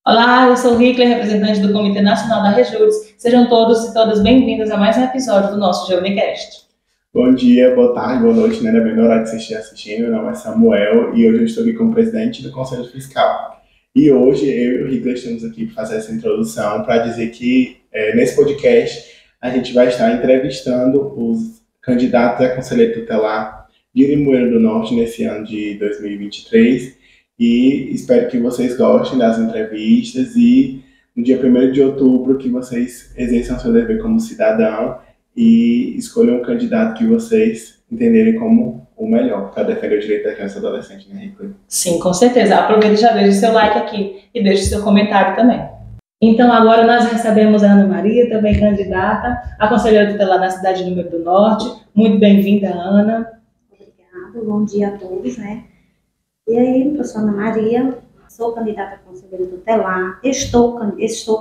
Olá, eu sou o Hitler, representante do Comitê Nacional da Rejures. Sejam todos e todas bem-vindos a mais um episódio do nosso Jeunicast. Bom dia, boa tarde, boa noite, né? Dependendo do horário que você estiver assistindo. Meu nome é Samuel e hoje eu estou aqui como presidente do Conselho Fiscal. E hoje eu e o Hitler estamos aqui para fazer essa introdução para dizer que nesse podcast a gente vai estar entrevistando os candidatos a conselheiro tutelar de Limoeiro do Norte nesse ano de 2023 e espero que vocês gostem das entrevistas e no dia 1º de outubro que vocês exerçam seu dever como cidadão e escolham um candidato que vocês entenderem como o melhor para defender o direito da criança e do adolescente, né, Hitler? Sim, com certeza. Aproveite e já deixe seu like aqui e deixe seu comentário também. Então, agora nós recebemos a Ana Maria, também candidata a conselheira tutelar na cidade de Limoeiro do Norte. Muito bem-vinda, Ana. Obrigada, bom dia a todos, né? E aí, eu sou Ana Maria, sou candidata a conselheira tutelar, estou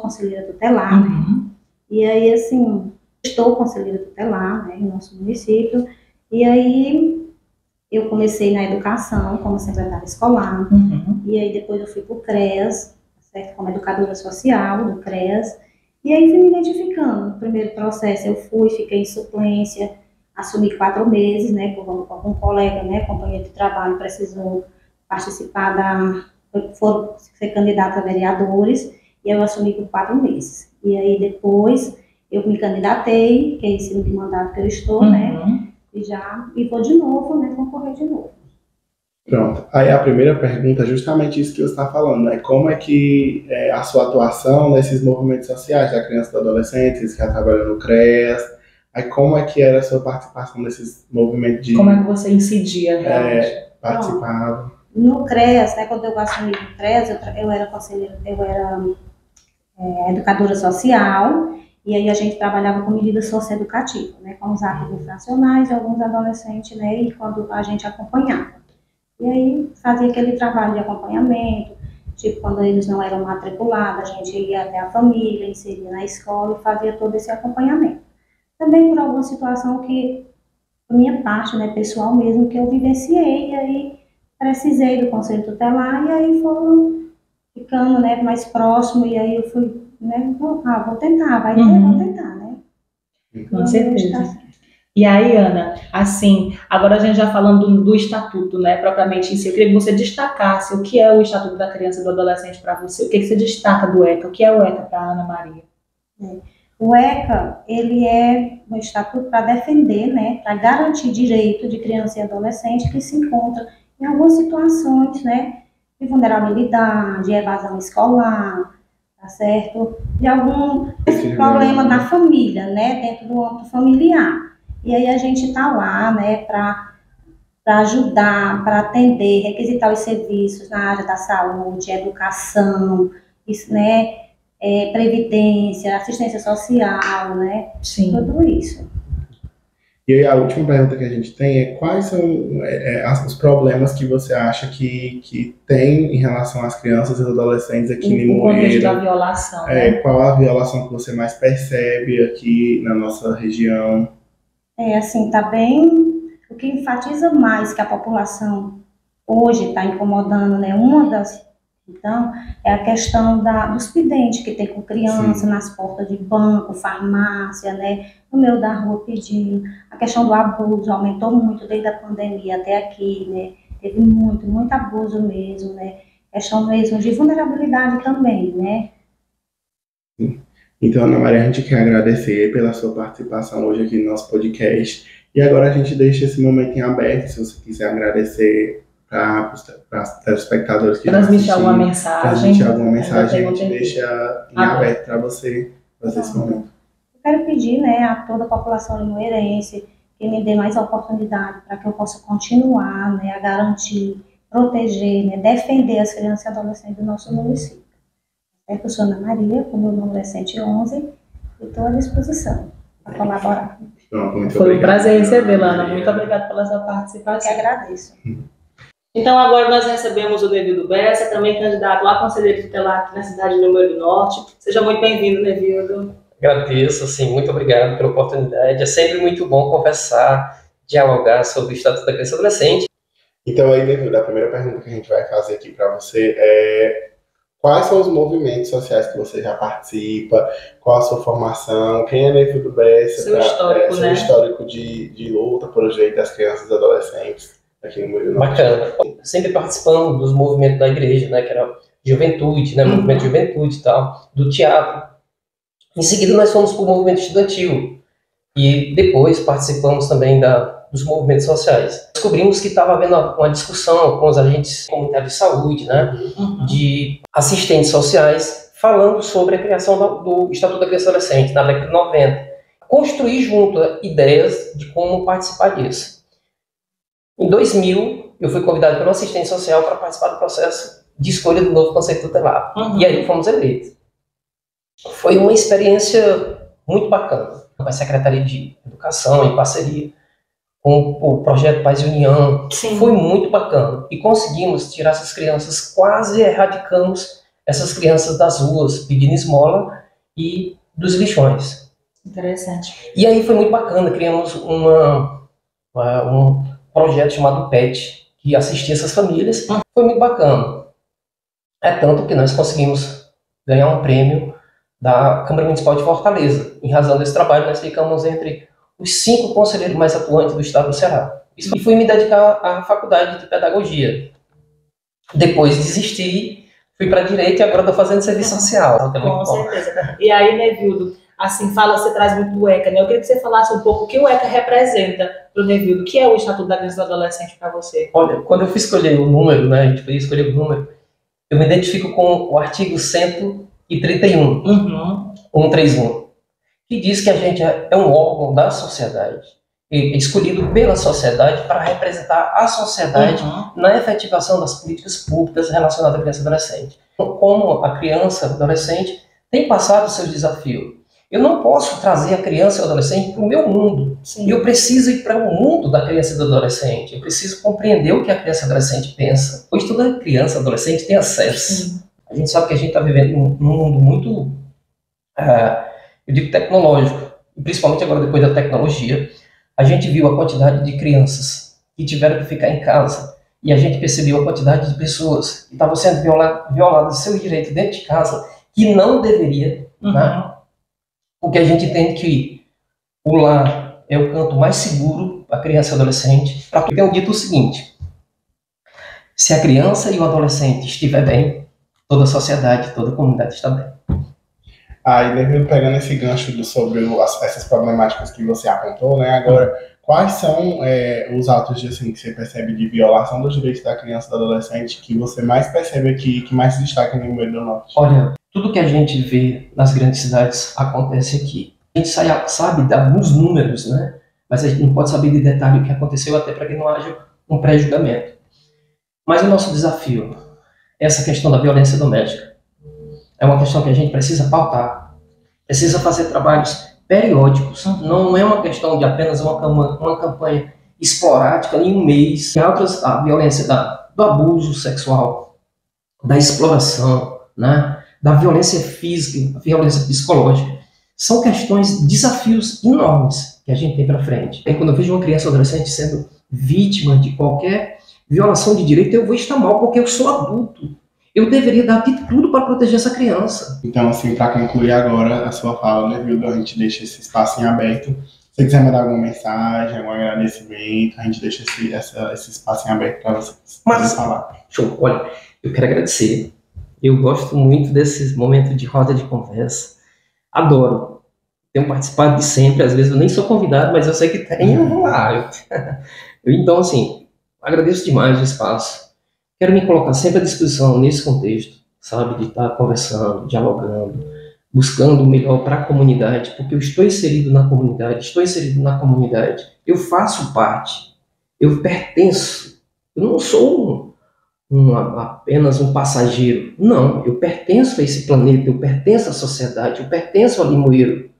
conselheira tutelar, né? E aí, assim, estou conselheira tutelar, né, em nosso município, e aí eu comecei na educação como secretária escolar, e aí depois eu fui para o CREAS, certo? Como educadora social do CREAS, e aí fui me identificando. No primeiro processo eu fiquei em suplência, assumi 4 meses, né, por um colega, né, companheiro de trabalho, precisou participar foram ser candidata a vereadores, e eu assumi por 4 meses. E aí depois eu me candidatei, que é esse mandato que eu estou, né? E vou de novo, né? Concorrer de novo. Pronto. Aí a primeira pergunta é justamente isso que você está falando, né? Como é que é a sua atuação nesses movimentos sociais da criança e do adolescente, você já trabalhou no CREAS, aí como é que era a sua participação nesses movimentos de... Como é que você incidia realmente? Participava. No CREAS, né? Quando eu assumi no CREAS, eu era conselheira, educadora social. E aí a gente trabalhava com medidas socioeducativas, né, com os atos infracionais de alguns adolescentes, né, e quando a gente acompanhava. E aí fazia aquele trabalho de acompanhamento, tipo quando eles não eram matriculados, a gente ia até a família, inseria na escola e fazia todo esse acompanhamento. Também por alguma situação que, por minha parte, né, pessoal mesmo, que eu vivenciei, e aí precisei do Conselho Tutelar, e aí foram ficando, né, mais próximo, e aí eu fui, né, vou tentar, vou tentar, né? Com certeza. E aí, Ana, assim, agora a gente já falando do estatuto, né, propriamente em si, eu queria que você destacasse o que é o Estatuto da Criança e do Adolescente para você, o que você destaca do ECA, o que é o ECA para a Ana Maria? O ECA, ele é um estatuto para defender, né, para garantir direito de criança e adolescente que se encontra em algumas situações, né, de vulnerabilidade, de evasão escolar, tá certo? De algum problema na família, né, dentro do âmbito familiar. E aí a gente tá lá, né, para ajudar, para atender, requisitar os serviços na área da saúde, educação, isso, né, previdência, assistência social, né, Sim. Tudo isso. E aí a última pergunta que a gente tem é quais são os problemas que você acha que tem em relação às crianças e adolescentes aqui em Limoeiro? O contexto da violação, né? Qual a violação que você mais percebe aqui na nossa região? Assim, tá bem... O que enfatiza mais que a população hoje está incomodando, né? Então, é a questão dos pedintes que tem com criança. Sim. Nas portas de banco, farmácia, né? No meio da rua pedindo. A questão do abuso aumentou muito desde a pandemia até aqui, né? Teve muito abuso mesmo, né? Questão mesmo de vulnerabilidade também, né? Sim. Então, Ana Maria, a gente quer agradecer pela sua participação hoje aqui no nosso podcast. E agora a gente deixa esse momento em aberto, se você quiser agradecer para os telespectadores que transmitir alguma mensagem. A gente deixa em aberto para você fazer esse momento. Eu quero pedir, né, a toda a população limoeirense que me dê mais oportunidade para que eu possa continuar, né, a garantir, proteger, né, defender as crianças e adolescentes do nosso município. Eu sou Ana Maria, com o meu número é 111, e estou à disposição para colaborar. Foi um prazer recebê-la, Ana. Muito obrigada pela sua participação. Eu que agradeço. Então, agora nós recebemos o Nevildo Bessa, também candidato a conselheiro tutelar aqui na cidade de Limoeiro do Norte. Seja muito bem-vindo, Nevildo. Agradeço, assim, muito obrigado pela oportunidade. É sempre muito bom conversar, dialogar sobre o Estatuto da Criança e Adolescente. Então, aí, Nevildo, a primeira pergunta que a gente vai fazer aqui para você é quais são os movimentos sociais que você já participa, qual a sua formação, quem é Nevildo Bessa, Seu histórico, seu né? histórico de luta por direito das crianças e adolescentes aqui no Murilo. Bacana. Sempre participando dos movimentos da igreja, né, que era juventude, né, movimento de juventude e tal, do teatro. Em seguida nós fomos para o movimento estudantil e depois participamos também dos movimentos sociais. Descobrimos que estava havendo uma discussão com os agentes comunitários de saúde, né, de assistentes sociais, falando sobre a criação do Estatuto da Criança e Adolescente na década de 90. Construir junto ideias de como participar disso. Em 2000, eu fui convidado pelo assistente social para participar do processo de escolha do novo Conselho Tutelar. E aí fomos eleitos. Foi uma experiência muito bacana. Com a Secretaria de Educação, em parceria com o Projeto Paz e União. Sim. Foi muito bacana. E conseguimos tirar essas crianças, quase erradicamos essas crianças das ruas, pedindo esmola e dos lixões. Interessante. E aí foi muito bacana. Criamos um projeto chamado PET, que assistia essas famílias. Foi muito bacana. É tanto que nós conseguimos ganhar um prêmio da Câmara Municipal de Fortaleza. Em razão desse trabalho, nós ficamos entre os 5 conselheiros mais atuantes do estado do Ceará. E fui me dedicar à faculdade de pedagogia. Depois desisti, fui para direito e agora estou fazendo serviço social. Com certeza. E aí, Nevildo, assim, você traz muito do ECA, né? Eu queria que você falasse um pouco o que o ECA representa para o Nevildo. O que é o Estatuto da Criança e do Adolescente para você? Olha, quando eu fui escolher o número, né, a gente podia escolher o número, eu me identifico com o artigo 131, 131, que diz que a gente é um órgão da sociedade, escolhido pela sociedade para representar a sociedade na efetivação das políticas públicas relacionadas à criança e adolescente. Como a criança e adolescente tem passado o seu desafio. Eu não posso trazer a criança e o adolescente para o meu mundo. Sim. Eu preciso ir para o mundo da criança e do adolescente. Eu preciso compreender o que a criança e o adolescente pensa. Pois toda criança e adolescente tem acesso. Sim. A gente sabe que a gente está vivendo num mundo muito, eu digo, tecnológico. E principalmente agora, depois da tecnologia, a gente viu a quantidade de crianças que tiveram que ficar em casa. E a gente percebeu a quantidade de pessoas que estavam sendo violadas seu direito dentro de casa, que não deveria, né? Porque a gente entende que o lar é o canto mais seguro para a criança e adolescente. Eu tenho dito o seguinte: se a criança e o adolescente estiver bem, toda a sociedade, toda a comunidade está bem. Aí, Nevildo, pegando esse gancho sobre essas problemáticas que você apontou, né? Agora, quais são os atos assim, que você percebe de violação dos direitos da criança e do adolescente que você mais percebe aqui, que mais se destaca no Rio do Norte? Olha, tudo que a gente vê nas grandes cidades acontece aqui. A gente sabe de alguns números, né? Mas a gente não pode saber de detalhe o que aconteceu, até para que não haja um pré-julgamento. Mas o nosso desafio, essa questão da violência doméstica, é uma questão que a gente precisa pautar, precisa fazer trabalhos periódicos. Não é uma questão de apenas uma campanha esporádica em um mês. A violência do abuso sexual, da exploração, né? Da violência física, da violência psicológica. São questões, desafios enormes que a gente tem para frente. E quando eu vejo uma criança ou adolescente sendo vítima de qualquer violação de direito, eu vou estar mal porque eu sou adulto. Eu deveria dar de tudo para proteger essa criança. Então, assim, para concluir agora a sua fala, né, Nevildo, a gente deixa esse espaço em aberto. Se você quiser mandar alguma mensagem, algum agradecimento, a gente deixa esse espaço em aberto para você falar. Show. Olha, eu quero agradecer. Eu gosto muito desses momentos de roda de conversa. Adoro. Tenho participado de sempre. Às vezes eu nem sou convidado, mas eu sei que tem. Eu vou lá. Então, assim, agradeço demais o espaço. Quero me colocar sempre à disposição nesse contexto, sabe, de estar conversando, dialogando, buscando o melhor para a comunidade, porque eu estou inserido na comunidade, eu faço parte, eu pertenço, eu não sou apenas um passageiro, não, eu pertenço a esse planeta, eu pertenço à sociedade, eu pertenço ao Limoeiro,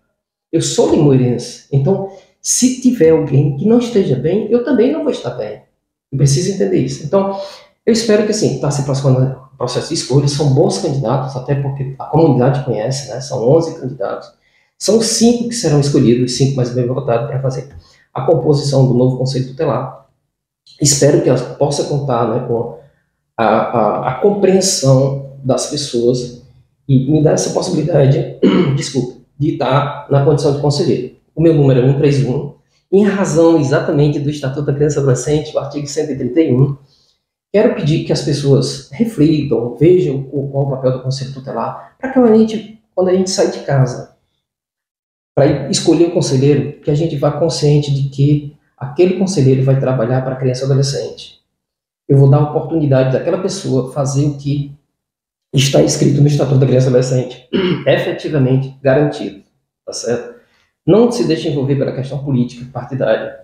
eu sou limoeirense, então se tiver alguém que não esteja bem, eu também não vou estar bem, eu preciso entender isso. Então, eu espero que, assim, está se aproximando do processo de escolha, são bons candidatos, até porque a comunidade conhece, né? São 11 candidatos. São 5 que serão escolhidos, 5 mais bem votados, para fazer a composição do novo Conselho Tutelar. Espero que ela possa contar, né, com a compreensão das pessoas e me dá essa possibilidade, desculpa, de estar na condição de conselheiro. O meu número é 131, em razão exatamente do Estatuto da Criança e Adolescente, o artigo 131, quero pedir que as pessoas reflitam, vejam qual o papel do Conselho Tutelar, para que quando a gente sai de casa, para escolher o conselheiro, que a gente vá consciente de que aquele conselheiro vai trabalhar para a criança e adolescente. Eu vou dar a oportunidade daquela pessoa fazer o que está escrito no Estatuto da Criança e Adolescente, efetivamente garantido, tá certo? Não se deixe envolver pela questão política, partidária,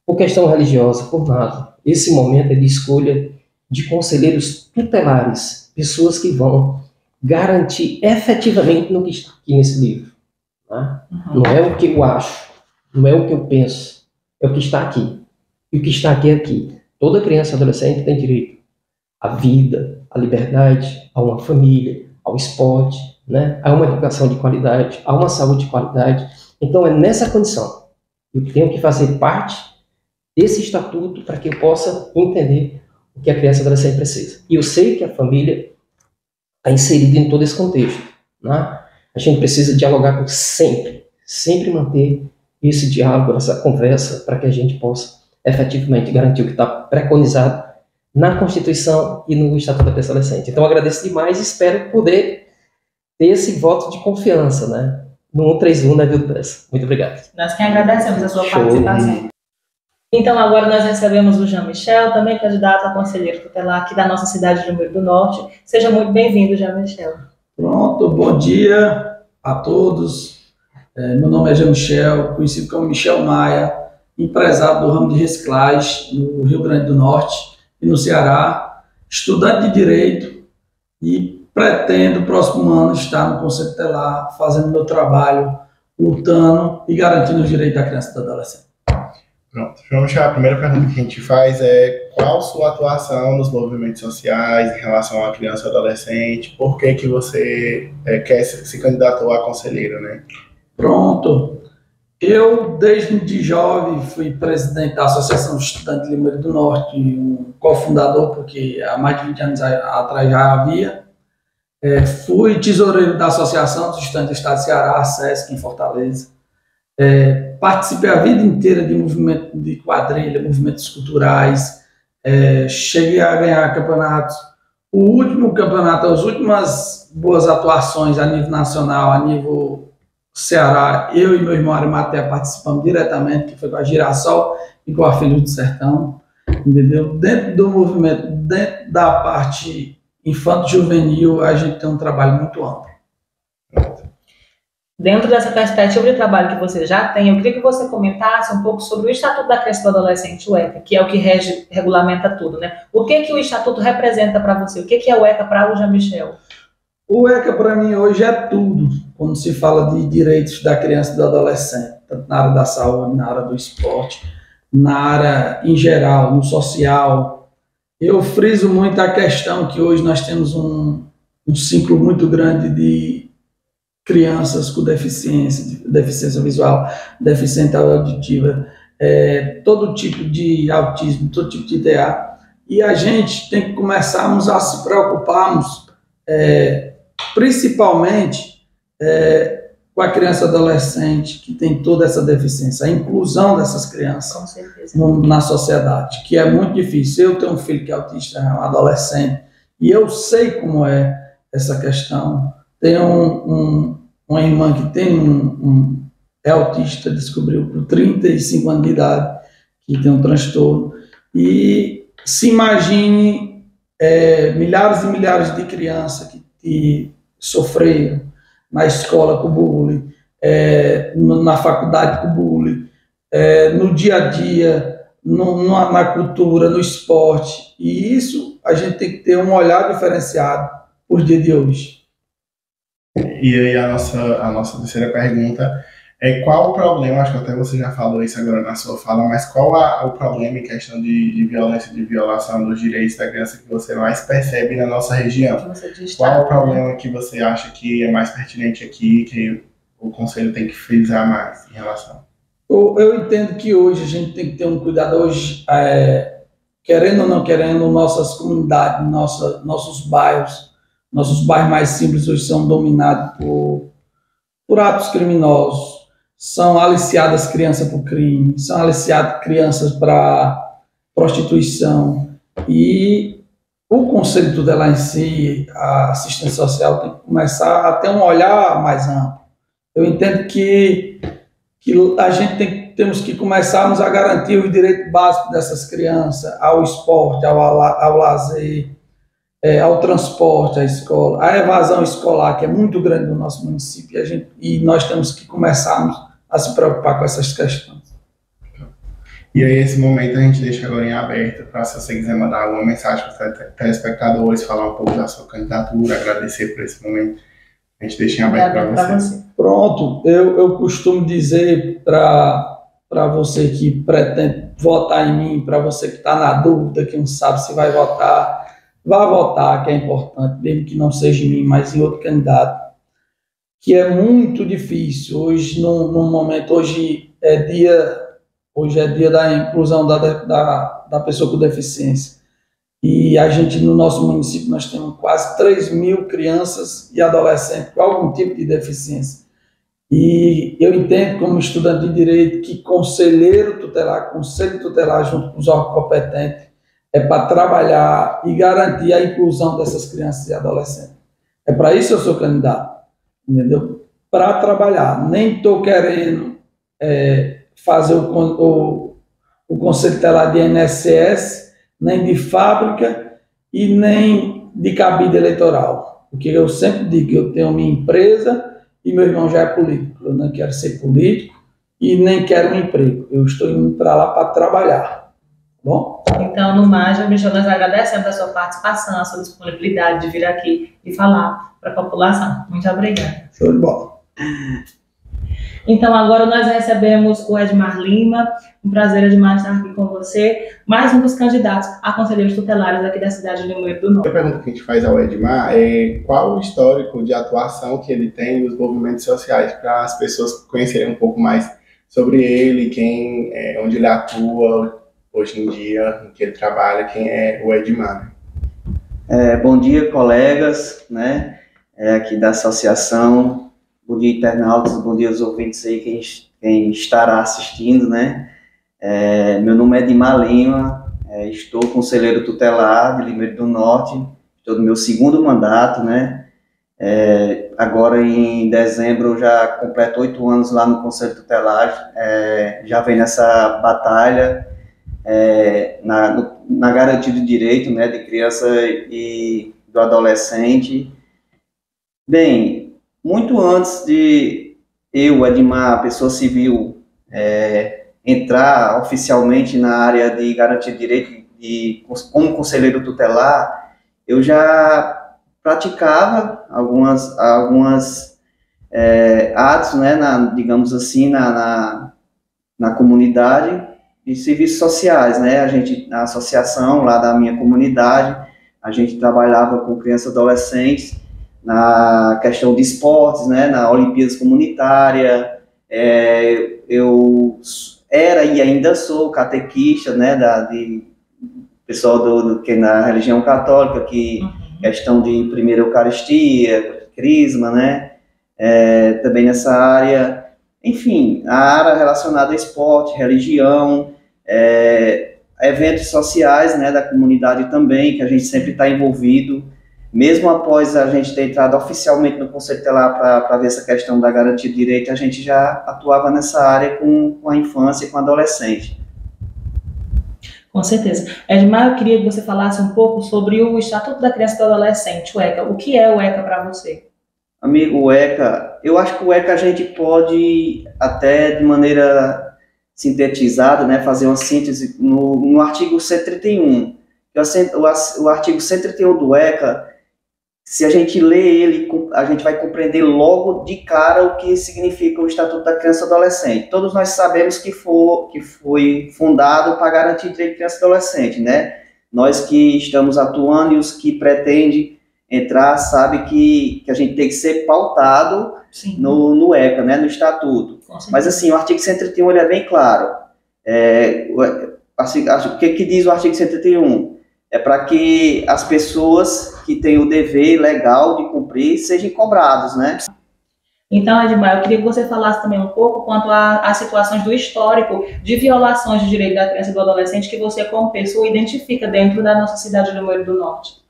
por questão religiosa, por nada. Esse momento é de escolha de conselheiros tutelares, pessoas que vão garantir efetivamente no que está aqui nesse livro. Tá? Não é o que eu acho, não é o que eu penso, é o que está aqui. E o que está aqui é aqui. Toda criança e adolescente tem direito à vida, à liberdade, a uma família, ao esporte, né? A uma educação de qualidade, a uma saúde de qualidade. Então é nessa condição que eu tenho que fazer parte desse estatuto para que eu possa entender o que a criança e adolescente precisa. E eu sei que a família está inserida em todo esse contexto, né? A gente precisa dialogar com sempre manter esse diálogo, essa conversa, para que a gente possa efetivamente garantir o que está preconizado na Constituição e no Estatuto da Criança e Adolescente. Então, agradeço demais e espero poder ter esse voto de confiança, né, no 131 da Vida dessa. Muito obrigado. Nós que agradecemos a sua participação. Então, agora nós recebemos o Jean-Michel, também candidato a conselheiro tutelar aqui da nossa cidade de Rio Grande do Norte. Seja muito bem-vindo, Jean-Michel. Pronto, bom dia a todos. Meu nome é Jean-Michel, conhecido como Michel Maia, empresário do ramo de reciclagem no Rio Grande do Norte e no Ceará, estudante de Direito e pretendo, próximo ano, estar no Conselho Tutelar, fazendo meu trabalho, lutando e garantindo os direitos da criança e do adolescente. Pronto, Jean-Michel, a primeira pergunta que a gente faz é qual sua atuação nos movimentos sociais em relação à criança e adolescente, por que você se candidatou a conselheiro, né? Pronto. Eu, desde jovem, fui presidente da Associação de Estudantes de Limoeiro do Norte, um cofundador, porque há mais de 20 anos atrás já havia. Fui tesoureiro da Associação dos Estudantes do Estado de Ceará, a SESC, em Fortaleza. Participei a vida inteira de movimento de quadrilha, movimentos culturais. Cheguei a ganhar campeonatos. O último campeonato, as últimas boas atuações a nível nacional, a nível Ceará, eu e meu irmão Arimatea participamos diretamente, que foi com a Girassol e com a Filhos do Sertão, entendeu? Dentro do movimento, dentro da parte infanto-juvenil, a gente tem um trabalho muito amplo. Dentro dessa perspectiva de trabalho que você já tem, eu queria que você comentasse um pouco sobre o Estatuto da Criança e do Adolescente, o ECA, que é o que regulamenta tudo, né? O que o Estatuto representa para você? O que é o ECA para o Jean-Michel? O ECA, para mim, hoje é tudo, quando se fala de direitos da criança e do adolescente, tanto na área da saúde, na área do esporte, na área em geral, no social. Eu friso muito a questão que hoje nós temos um ciclo muito grande de crianças com deficiência visual, deficiência auditiva, todo tipo de autismo, todo tipo de TDA. E a gente tem que começarmos a se preocuparmos, principalmente com a criança e adolescente que tem toda essa deficiência, a inclusão dessas crianças na sociedade, que é muito difícil. Eu tenho um filho que é autista, é um adolescente, e eu sei como é essa questão. Tenho uma irmã que é autista, descobriu com 35 anos de idade, que tem um transtorno. E se imagine milhares e milhares de crianças que sofreram na escola com bullying, na faculdade com bullying, no dia a dia, na cultura, no esporte. E isso a gente tem que ter um olhar diferenciado por dia de hoje. E aí a nossa terceira pergunta é qual o problema, acho que até você já falou isso agora na sua fala, mas qual o problema em questão de violência, de violação dos direitos da criança que você mais percebe na nossa região? Qual o problema que você acha que é mais pertinente aqui, que o Conselho tem que frisar mais em relação? Eu entendo que hoje a gente tem que ter um cuidado, hoje, querendo ou não querendo, nossas comunidades, nossos bairros, Nossos bairros mais simples hoje são dominados por atos criminosos, são aliciadas crianças para o crime, são aliciadas crianças para prostituição. E o Conselho Tutelar em si, a assistência social, tem que começar a ter um olhar mais amplo. Eu entendo que a gente temos que começarmos a garantir os direitos básicos dessas crianças, ao esporte, ao lazer, ao transporte, à escola, a evasão escolar, que é muito grande no nosso município, e nós temos que começarmos a se preocupar com essas questões. E aí, esse momento a gente deixa agora em aberto para, se você quiser mandar alguma mensagem para os telespectadores, falar um pouco da sua candidatura, agradecer por esse momento, a gente deixa em aberto para você. Pronto, eu costumo dizer para você que pretende votar em mim, para você que está na dúvida, que não sabe se vai votar, vá votar, que é importante, mesmo que não seja em mim, mas em outro candidato, que é muito difícil. Hoje, hoje é dia da inclusão da pessoa com deficiência. E a gente, no nosso município, nós temos quase 3.000 crianças e adolescentes com algum tipo de deficiência. E eu entendo, como estudante de Direito, que conselho tutelar junto com os órgãos competentes é para trabalhar e garantir a inclusão dessas crianças e adolescentes. É para isso que eu sou candidato, entendeu? Para trabalhar. Nem estou querendo fazer o Conselho Tutelar de INSS, nem de fábrica e nem de cabide eleitoral. Porque eu sempre digo que eu tenho minha empresa e meu irmão já é político. Eu não quero ser político e nem quero um emprego. Eu estou indo para lá para trabalhar. Bom? Então, no mais, Michel, nós agradecemos a sua participação, a sua disponibilidade de vir aqui e falar para a população. Muito obrigada. Show de bola. Então, agora nós recebemos o Edmar Lima. Um prazer, Edmar, estar aqui com você. Mais um dos candidatos a conselheiros tutelares aqui da cidade de Limoeiro do Norte. A pergunta que a gente faz ao Edmar é qual o histórico de atuação que ele tem nos movimentos sociais, para as pessoas conhecerem um pouco mais sobre ele, onde ele atua hoje em dia, em que ele trabalha, quem é o Edmar. Bom dia, colegas, né, aqui da associação. Bom dia, internautas, bom dia aos ouvintes aí, quem estará assistindo, né. Meu nome é Edmar Lima, estou conselheiro tutelar de Limoeiro do Norte, estou no meu segundo mandato, né. Agora em dezembro eu já completo 8 anos lá no Conselho Tutelar, já venho nessa batalha na garantia do direito, né, de criança e do adolescente. Bem, muito antes de eu, Edmar, pessoa civil, entrar oficialmente na área de garantia de direito como conselheiro tutelar, eu já praticava algumas atos, né, digamos assim, na comunidade de serviços sociais, né? Na associação lá da minha comunidade, a gente trabalhava com crianças e adolescentes na questão de esportes, né? Na Olimpíadas Comunitária. Eu era e ainda sou catequista, né? De pessoal que na religião católica, que questão de primeira Eucaristia, Crisma, né? Também nessa área. Enfim, a área relacionada a esporte, religião, eventos sociais, né, da comunidade também, que a gente sempre está envolvido, mesmo após a gente ter entrado oficialmente no Conselho Tutelar para ver essa questão da garantia de direito, a gente já atuava nessa área com a infância e com a adolescente. Com certeza. Edmar, eu queria que você falasse um pouco sobre o Estatuto da Criança e do Adolescente, o ECA. O que é o ECA para você? Amigo, o ECA, eu acho que o ECA a gente pode, até de maneira sintetizada, né, fazer uma síntese no artigo 131. O artigo 131 do ECA, se a gente lê ele, a gente vai compreender logo de cara o que significa o Estatuto da Criança e do Adolescente. Todos nós sabemos que foi fundado para garantir o direito de criança e adolescente, né? Nós que estamos atuando e os que pretendem entrar, sabe que a gente tem que ser pautado no ECA, né, no Estatuto. Mas, assim, o artigo 131 ele é bem claro. O que diz o artigo 131? é para que as pessoas que têm o dever legal de cumprir sejam cobrados, né? Então, Edmar, eu queria que você falasse também um pouco quanto às situações do histórico de violações de direito da criança e do adolescente que você, como pessoa, identifica dentro da nossa cidade de Limoeiro do Norte.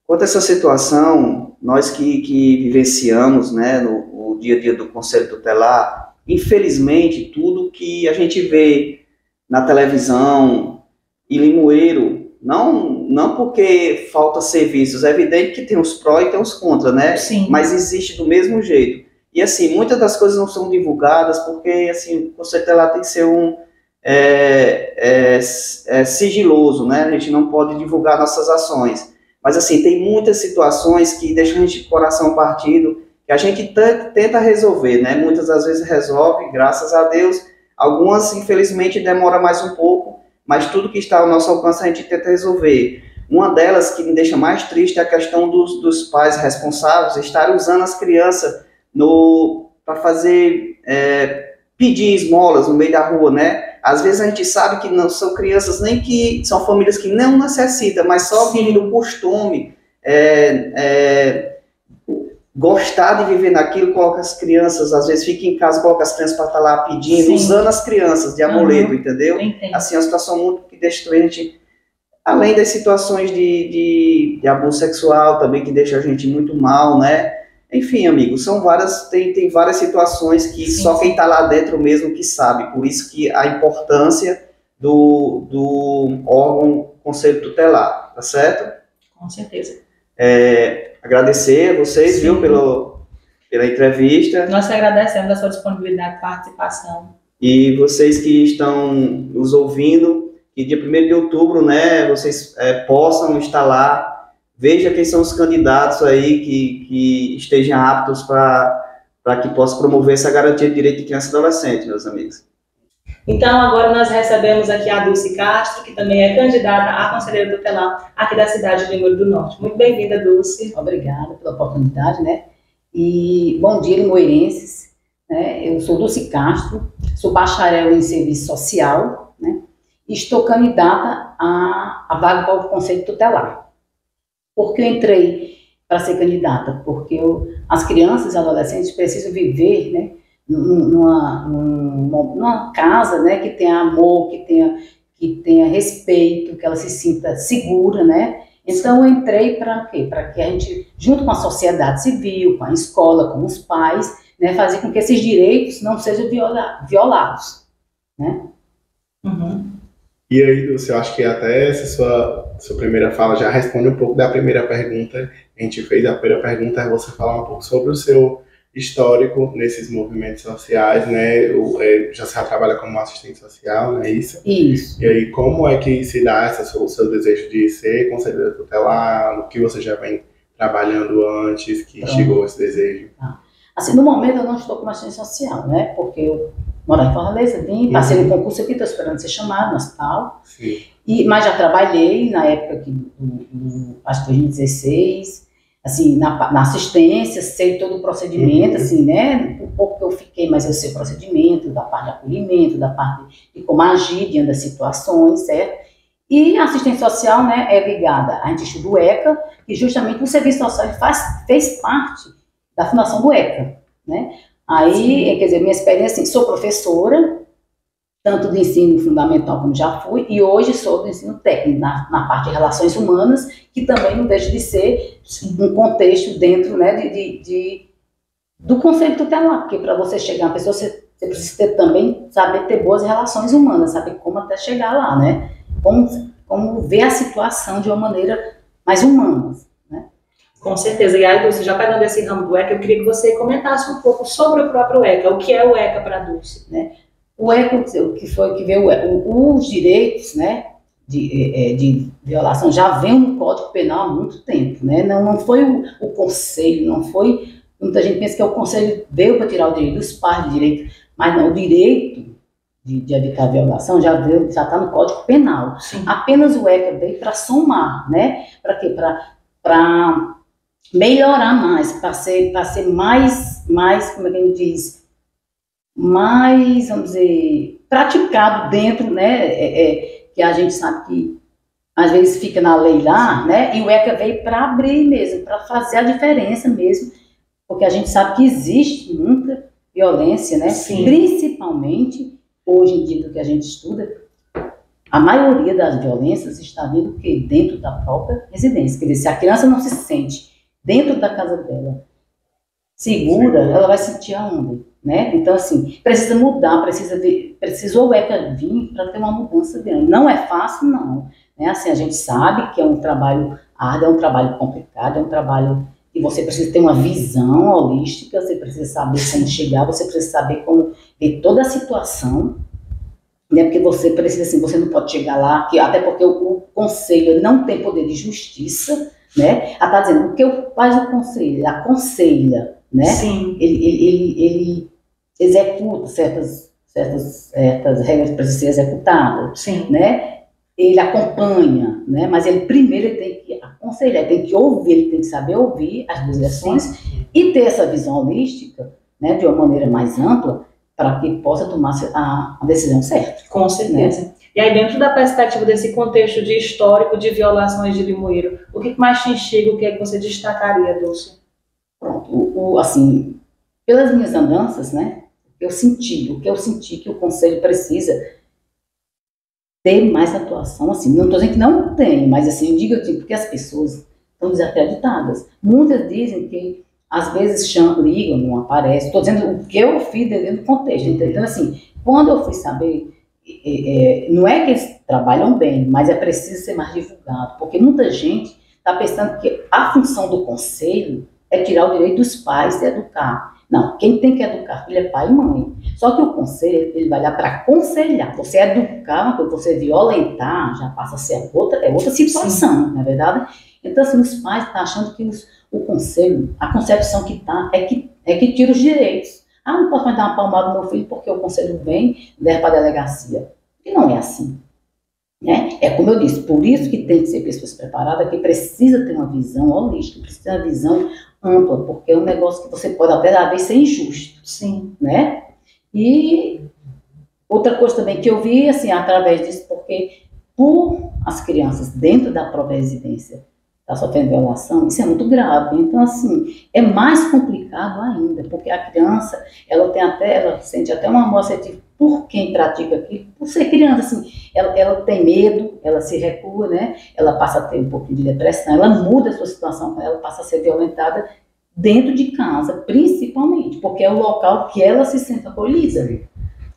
Quanto a essa situação, nós que vivenciamos, né, no dia a dia do Conselho Tutelar, infelizmente, tudo que a gente vê na televisão e Limoeiro, não porque falta serviços, é evidente que tem os pró e tem os contra, né? Sim. Mas existe do mesmo jeito. E assim, muitas das coisas não são divulgadas porque assim, o Conselho Tutelar tem que ser sigiloso, né? A gente não pode divulgar nossas ações. Mas assim, tem muitas situações que deixam a gente de coração partido, que a gente tenta resolver, né? Muitas das vezes resolve, graças a Deus. Algumas, infelizmente, demora mais um pouco, mas tudo que está ao nosso alcance a gente tenta resolver. Uma delas que me deixa mais triste é a questão dos pais responsáveis estarem usando as crianças para fazer, pedir esmolas no meio da rua, né? Às vezes a gente sabe que não são crianças, nem que são famílias que não necessitam, mas só vivem do costume, gostar de viver naquilo, coloca as crianças, às vezes fica em casa, coloca as crianças para estar lá pedindo, Sim. usando as crianças de amuleto, entendeu? Entendi. Assim, é uma situação muito que deixa doente, além das situações de abuso sexual também, que deixa a gente muito mal, né? Enfim, amigos, são várias, tem várias situações que Sim. só quem está lá dentro mesmo que sabe, por isso que a importância do órgão Conselho Tutelar, tá certo? Com certeza. Agradecer a vocês, Sim. viu, pela entrevista. Nós que agradecemos a sua disponibilidade e participação. E vocês que estão nos ouvindo, que dia 1º de outubro, né, vocês possam estar lá. Veja quem são os candidatos aí que estejam aptos para que possam promover essa garantia de direito de criança e adolescente, meus amigos. Então, agora nós recebemos aqui a Dulce Castro, que também é candidata a conselheira tutelar aqui da cidade de Limoeiro do Norte. Muito bem-vinda, Dulce. Obrigada pela oportunidade, né? E bom dia, limoeirenses. Né? Eu sou Dulce Castro, sou bacharel em serviço social, né? E estou candidata à vaga para o Conselho Tutelar. Por que eu entrei para ser candidata? Porque as crianças e adolescentes precisam viver, né, numa casa, né, que tenha amor, que tenha respeito, que ela se sinta segura, né? Então eu entrei para quê? Para que a gente, junto com a sociedade civil, com a escola, com os pais, né, fazer com que esses direitos não sejam violados, né? Uhum. E aí, Dulce, eu acho que até essa sua primeira fala já responde um pouco da primeira pergunta que a gente fez. A primeira pergunta é você falar um pouco sobre o seu histórico nesses movimentos sociais, né? Já se trabalha como assistente social, não é isso? Isso. E aí, como é que se dá o seu desejo de ser conselheira tutelar? No que você já vem trabalhando antes que chegou esse desejo? Assim, no momento eu não estou como assistente social, né? Porque eu moro em Fortaleza, passei no concurso aqui, estou esperando ser chamado no hospital. Sim. Mas já trabalhei na época acho que 2016, assim, na assistência, sei todo o procedimento, assim, né? Um pouco que eu fiquei, mas eu sei o procedimento, da parte de acolhimento, da parte de como agir diante das situações, certo? E a assistência social, né, é ligada, a gente estuda o ECA, e justamente o serviço social fez parte da fundação do ECA, né? Aí, quer dizer, minha experiência, assim, sou professora, tanto do ensino fundamental como já fui, e hoje sou do ensino técnico, na parte de relações humanas, que também não deixa de ser um contexto dentro, né, do Conselho Tutelar, porque para você chegar a pessoa, você precisa também saber ter boas relações humanas, saber como até chegar lá, né? Como ver a situação de uma maneira mais humana, né? Com certeza. E aí, Dulce, já pegando esse ramo do ECA, eu queria que você comentasse um pouco sobre o próprio ECA. O que é o ECA para a Dulce? Né? O ECA, o que foi que veio, os direitos, né, de violação já vem no Código Penal há muito tempo, né? Não foi o Conselho, não foi... Muita gente pensa que o Conselho veio para tirar o direito dos pais de direito, mas não, o direito de evitar a violação já está no Código Penal. Sim. Apenas o ECA veio para somar, né? Para quê? Para melhorar mais, para ser mais, como é que a gente diz, mais, vamos dizer, praticado dentro, né? Que a gente sabe que às vezes fica na lei lá, né? E o ECA veio para abrir mesmo, para fazer a diferença mesmo, porque a gente sabe que existe muita violência, né? Sim. Principalmente, hoje em dia, do que a gente estuda, a maioria das violências está vindo dentro da própria residência. Quer dizer, se a criança não se sente dentro da casa dela segura, ela vai sentir aonde, né? Então, assim, precisa mudar, precisa o ECA vir para ter uma mudança grande. Não é fácil, não. Né? Assim, a gente sabe que é um trabalho árduo, é um trabalho complicado, é um trabalho que você precisa ter uma visão holística, você precisa saber como chegar, você precisa saber como ver toda a situação, né? Porque você precisa, assim, você não pode chegar lá, até porque o conselho não tem poder de justiça, né? Ela está dizendo, o que faz o conselho? Ele aconselha, né? Sim. Ele executa certas regras que precisam ser executadas, Sim. né? Ele acompanha, né? Mas ele primeiro ele tem que aconselhar, ele tem que ouvir, ele tem que saber ouvir as duas versões e ter essa visão holística, né? De uma maneira mais ampla, para que possa tomar a decisão certa. Com certeza. Né? E aí, dentro da perspectiva desse contexto de histórico de violações de Limoeiro, o que mais te instiga, o que é que você destacaria, Dulce? Pronto, assim, pelas minhas andanças, né? O que eu senti que o Conselho precisa ter mais atuação, assim, não estou dizendo que não tem, mas assim, eu digo aqui, porque as pessoas estão desacreditadas. Muitas dizem que, às vezes, ligam, não aparece. Estou dizendo o que eu fiz dentro do contexto. Então, assim, quando eu fui saber, não é que eles trabalham bem, mas é preciso ser mais divulgado, porque muita gente está pensando que a função do Conselho é tirar o direito dos pais de educar. Não, quem tem que educar filho é pai e mãe. Só que o conselho, ele vai lá para aconselhar. Você educar, quando você violentar, já passa a ser outra situação, não é verdade? Então, assim, os pais estão achando que o conselho, a concepção que está, é que tira os direitos. Ah, não posso mais dar uma palmada no meu filho porque o conselho vem, leva para a delegacia. E não é assim. Né? É como eu disse, por isso que tem que ser pessoas preparadas, que precisa ter uma visão holística, precisa ter uma visão ampla, porque é um negócio que você pode até às vezes ser injusto. Sim. Né? E outra coisa também que eu vi, assim, através disso, porque por as crianças dentro da própria residência está sofrendo violação, isso é muito grave. Então, assim, é mais complicado ainda, porque a criança, ela sente até um amor afetivo por quem pratica aquilo, por ser criança, assim, ela tem medo, ela se recua, né? Ela passa a ter um pouquinho de depressão, ela muda a sua situação, ela passa a ser violentada dentro de casa, principalmente, porque é o local que ela se sente acolhida.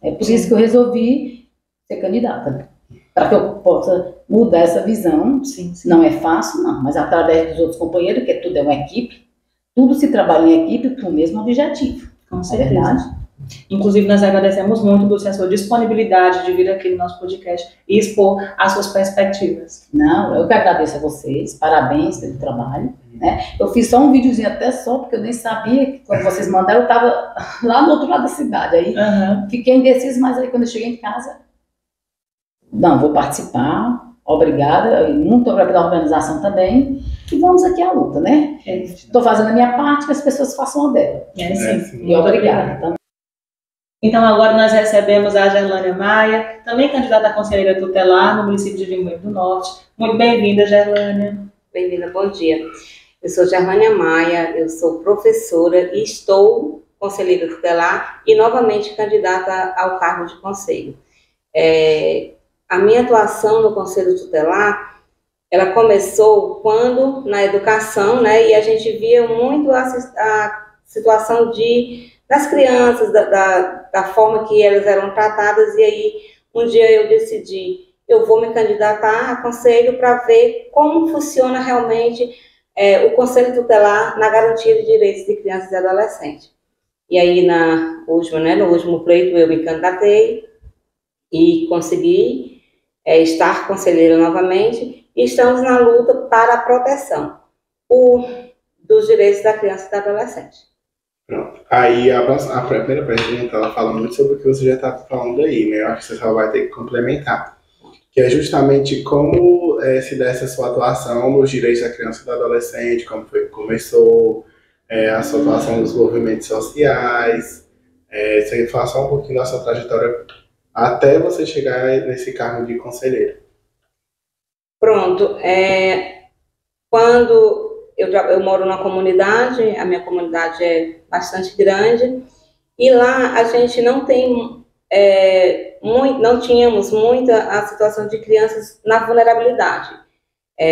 É por isso que eu resolvi ser candidata, para que eu possa mudar essa visão. Sim. Não é fácil, não, mas através dos outros companheiros, que tudo é uma equipe, tudo se trabalha em equipe para o mesmo objetivo. Com certeza. É verdade? Inclusive, nós agradecemos muito, Dulce, a sua disponibilidade de vir aqui no nosso podcast e expor as suas perspectivas. Não, eu que agradeço a vocês, parabéns pelo trabalho. Né? Eu fiz só um videozinho até só, porque eu nem sabia que quando vocês mandaram, eu estava lá no outro lado da cidade. Aí fiquei indecisa, mas aí quando eu cheguei em casa, não, vou participar, obrigada, muito obrigada pela organização também, e vamos aqui à luta, né? Estou fazendo a minha parte, que as pessoas façam a dela. Sim. E obrigada também. Então, agora nós recebemos a Gerlânia Maia, também candidata a conselheira tutelar no município de Limoeiro do Norte. Muito bem-vinda, Gerlânia. Bem-vinda, bom dia. Eu sou Gerlânia Maia, eu sou professora e estou conselheira tutelar e novamente candidata ao cargo de conselho. A minha atuação no conselho tutelar, ela começou quando, na educação, né, e a gente via muito a situação das crianças, da forma que elas eram tratadas, e aí um dia eu decidi, eu vou me candidatar a conselho para ver como funciona realmente o conselho tutelar na garantia de direitos de crianças e adolescentes. E aí no último pleito eu me candidatei e consegui estar conselheira novamente, e estamos na luta para a proteção dos direitos da criança e do adolescente. Pronto. Aí a primeira pergunta, ela fala muito sobre o que você já está falando aí, né? Eu acho que você só vai ter que complementar. Que é justamente como se dá essa sua atuação nos direitos da criança e do adolescente, como foi que começou, a sua atuação nos movimentos sociais, você fala só um pouquinho da sua trajetória até você chegar nesse cargo de conselheira. Pronto. Quando eu moro numa comunidade, a minha comunidade é bastante grande, e lá a gente não tem não tínhamos muita a situação de crianças na vulnerabilidade,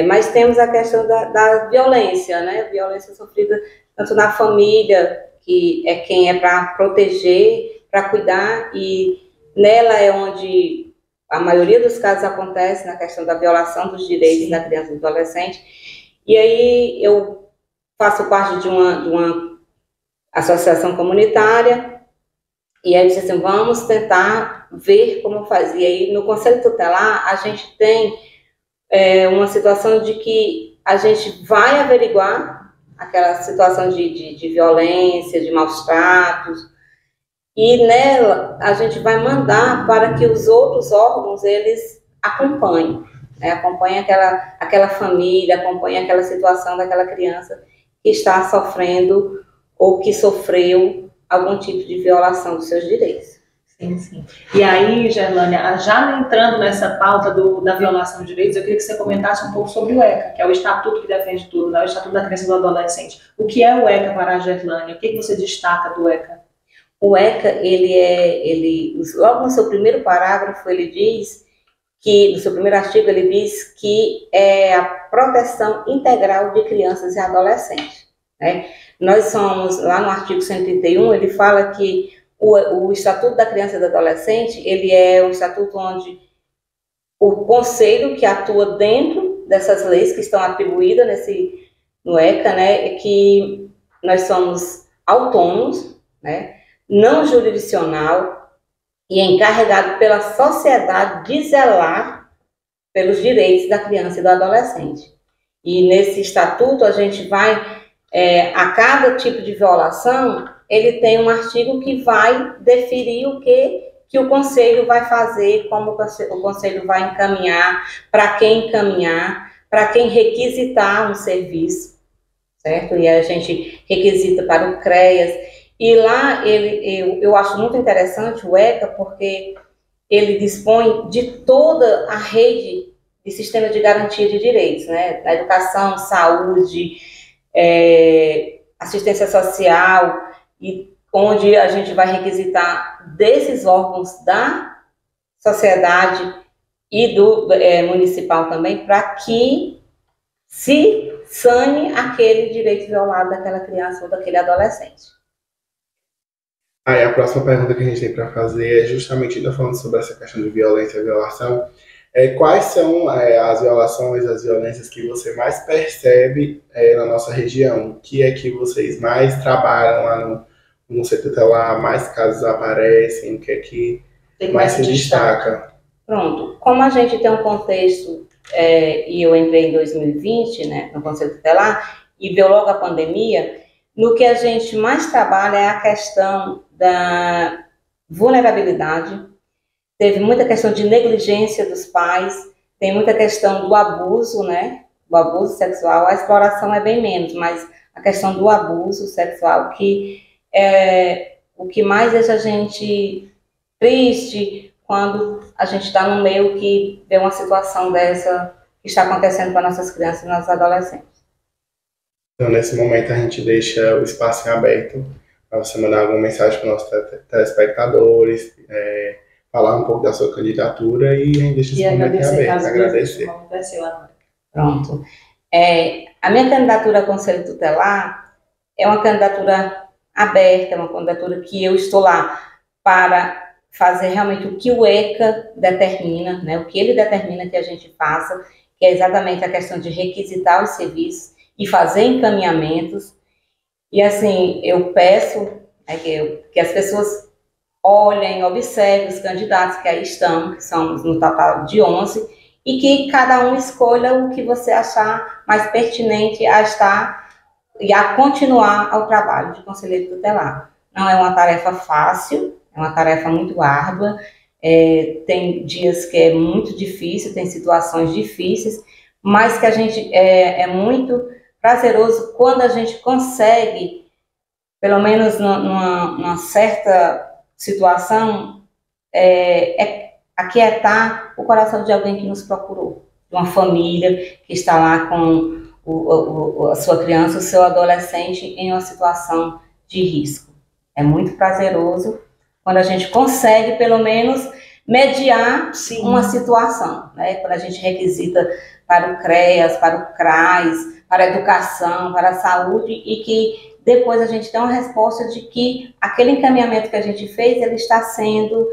mas temos a questão da violência, né? Violência sofrida tanto na família, que é quem é para proteger, para cuidar, e nela é onde a maioria dos casos acontece, na questão da violação dos direitos da criança e do adolescente. E aí eu faço parte de uma associação comunitária, e aí disse assim, vamos tentar ver como fazer. E aí no Conselho Tutelar a gente tem uma situação de que a gente vai averiguar aquela situação de violência, de maus tratos, e nela a gente vai mandar para que os outros órgãos eles acompanhem, né? Acompanhem aquela família, acompanhem aquela situação daquela criança que está sofrendo ou que sofreu algum tipo de violação dos seus direitos. Sim, sim. E aí, Gerlânia, já entrando nessa pauta da violação de direitos, eu queria que você comentasse um pouco sobre o ECA, que é o Estatuto que defende tudo, né? O Estatuto da Criança e do Adolescente. O que é o ECA para a Gerlânia? O que você destaca do ECA? O ECA, logo no seu primeiro parágrafo, ele diz que, no seu primeiro artigo, ele diz que é a proteção integral de crianças e adolescentes, né? Nós somos, lá no artigo 131, ele fala que o Estatuto da Criança e do Adolescente, ele é um estatuto onde o conselho que atua dentro dessas leis que estão atribuídas no ECA, né, é que nós somos autônomos, né, não jurisdicional e encarregado pela sociedade de zelar pelos direitos da criança e do adolescente. E nesse estatuto a gente vai, a cada tipo de violação, ele tem um artigo que vai definir o que o Conselho vai fazer, como o Conselho vai encaminhar, para quem requisitar um serviço, certo? E a gente requisita para o CREAS. E lá eu acho muito interessante o ECA, porque ele dispõe de toda a rede de sistema de garantia de direitos, né? Da educação, saúde, assistência social, e onde a gente vai requisitar desses órgãos da sociedade e do municipal também, para que se sane aquele direito violado daquela criança ou daquele adolescente. Aí a próxima pergunta que a gente tem para fazer é justamente ainda falando sobre essa questão de violência e violação. Quais são as violações, as violências que você mais percebe na nossa região? O que é que vocês mais trabalham lá no Conselho Tutelar, mais casos aparecem? O que é que mais se destaca? Pronto. Como a gente tem um contexto, e eu entrei em 2020, né, no Conselho Tutelar, e veio logo a pandemia, no que a gente mais trabalha é a questão da vulnerabilidade. Teve muita questão de negligência dos pais, tem muita questão do abuso, né? Do abuso sexual. A exploração é bem menos, mas a questão do abuso sexual, que é o que mais deixa a gente triste quando a gente está no meio que vê uma situação dessa que está acontecendo com as nossas crianças e nossos adolescentes. Então, nesse momento, a gente deixa o espaço em aberto para você mandar alguma mensagem para os nossos telespectadores, falar um pouco da sua candidatura, e a gente deixa esse momento em aberto. Agradecer. Pronto. A minha candidatura ao Conselho Tutelar é uma candidatura aberta, é uma candidatura que eu estou lá para fazer realmente o que o ECA determina, né, o que ele determina que a gente faça, que é exatamente a questão de requisitar os serviços e fazer encaminhamentos. E assim, eu peço que as pessoas olhem, observem os candidatos que aí estão, que somos no total de 11, e que cada um escolha o que você achar mais pertinente a estar e a continuar ao trabalho de conselheiro tutelar. Não é uma tarefa fácil, é uma tarefa muito árdua, tem dias que é muito difícil, tem situações difíceis, mas que a gente é muito prazeroso quando a gente consegue, pelo menos numa certa situação, aquietar o coração de alguém que nos procurou, uma família que está lá com a sua criança, o seu adolescente em uma situação de risco. É muito prazeroso quando a gente consegue, pelo menos, mediar uma situação, né? Quando a gente requisita para o CREAS, para o CRAS, para a educação, para a saúde, e que depois a gente tem uma resposta de que aquele encaminhamento que a gente fez, ele está sendo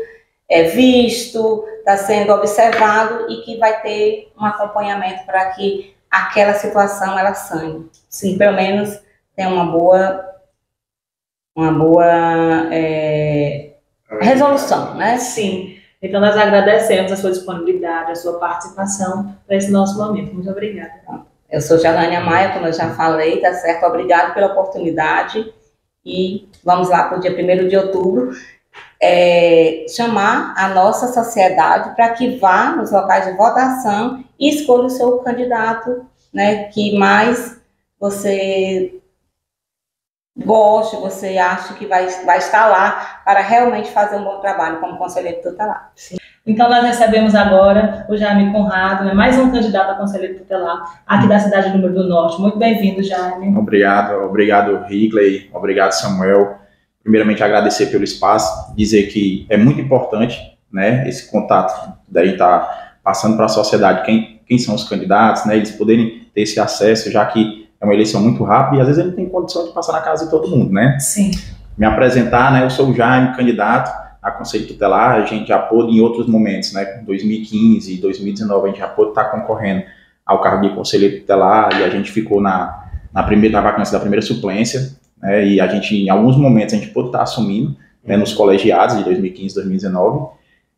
visto, está sendo observado e que vai ter um acompanhamento para que aquela situação ela sane. Sim, pelo menos tem uma boa resolução, né? Sim. Então nós agradecemos a sua disponibilidade, a sua participação para esse nosso momento. Muito obrigada. Eu sou Gerlânia Maia, como eu já falei, tá certo? Obrigado pela oportunidade e vamos lá para o dia 1º de outubro chamar a nossa sociedade para que vá nos locais de votação e escolha o seu candidato, né, que mais você goste, você acha que vai estar lá para realmente fazer um bom trabalho como conselheiro tutelar. Sim. Então nós recebemos agora o Jaime Conrado, né, mais um candidato a conselheiro tutelar aqui da cidade de Número do Norte. Muito bem-vindo, Jaime. Obrigado Higley, obrigado Samuel. Primeiramente agradecer pelo espaço, dizer que é muito importante, né, esse contato, daí estar passando para a sociedade quem são os candidatos, né, eles poderem ter esse acesso, já que é uma eleição muito rápida e às vezes a gente tem condição de passar na casa de todo mundo, né? Sim. Me apresentar, né? Eu sou o Jaime, candidato a conselho tutelar. A gente já pôde em outros momentos, né? Em 2015 e 2019 a gente já pôde estar concorrendo ao cargo de conselheiro tutelar e a gente ficou na vacância da primeira suplência, né? E a gente, em alguns momentos, a gente pôde estar assumindo, né, nos colegiados de 2015 e 2019.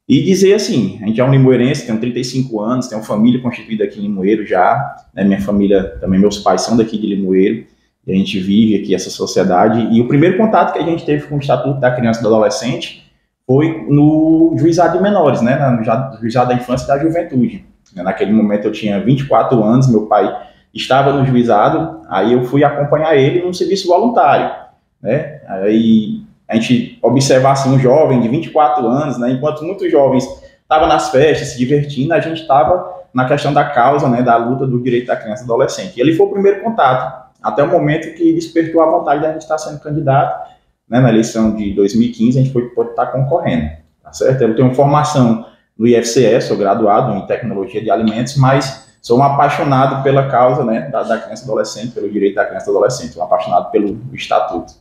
E dizer assim, a gente é um limoeirense, tenho 35 anos, tenho família constituída aqui em Limoeiro já, né, minha família, também meus pais são daqui de Limoeiro, e a gente vive aqui essa sociedade, e o primeiro contato que a gente teve com o Estatuto da Criança e do Adolescente foi no Juizado de Menores, né, no Juizado da Infância e da Juventude. Naquele momento eu tinha 24 anos, meu pai estava no juizado, aí eu fui acompanhar ele num serviço voluntário, né, aí a gente observar assim, um jovem de 24 anos, né, enquanto muitos jovens estavam nas festas, se divertindo, a gente estava na questão da causa, né, da luta do direito da criança e do adolescente. E ele foi o primeiro contato, até o momento que despertou a vontade de a gente estar sendo candidato, né, na eleição de 2015, a gente pode estar concorrendo, tá certo? Eu tenho formação no IFCE, sou graduado em Tecnologia de Alimentos, mas sou um apaixonado pela causa, né, da criança e do adolescente, pelo direito da criança e do adolescente, sou um apaixonado pelo Estatuto.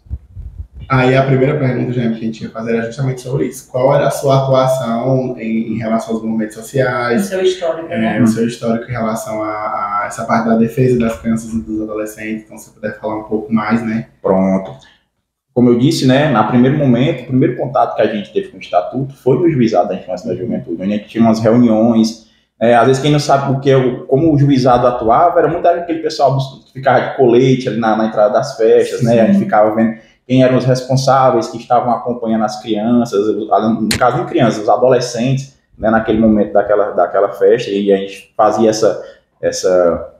Aí a primeira pergunta, Jaime, que a gente ia fazer era justamente sobre isso. Qual era a sua atuação em relação aos movimentos sociais? O seu histórico, né? O seu histórico em relação a essa parte da defesa das crianças e dos adolescentes. Então, se você puder falar um pouco mais, né? Pronto. Como eu disse, né, no primeiro momento, o primeiro contato que a gente teve com o Estatuto foi no Juizado da Infância e da Juventude, onde a gente tinha umas reuniões. Às vezes, quem não sabe como o juizado atuava, era muito aquele pessoal que ficava de colete ali na entrada das festas, né? A gente ficava vendo quem eram os responsáveis que estavam acompanhando as crianças, no caso de crianças, os adolescentes, né, naquele momento daquela festa, e a gente fazia essa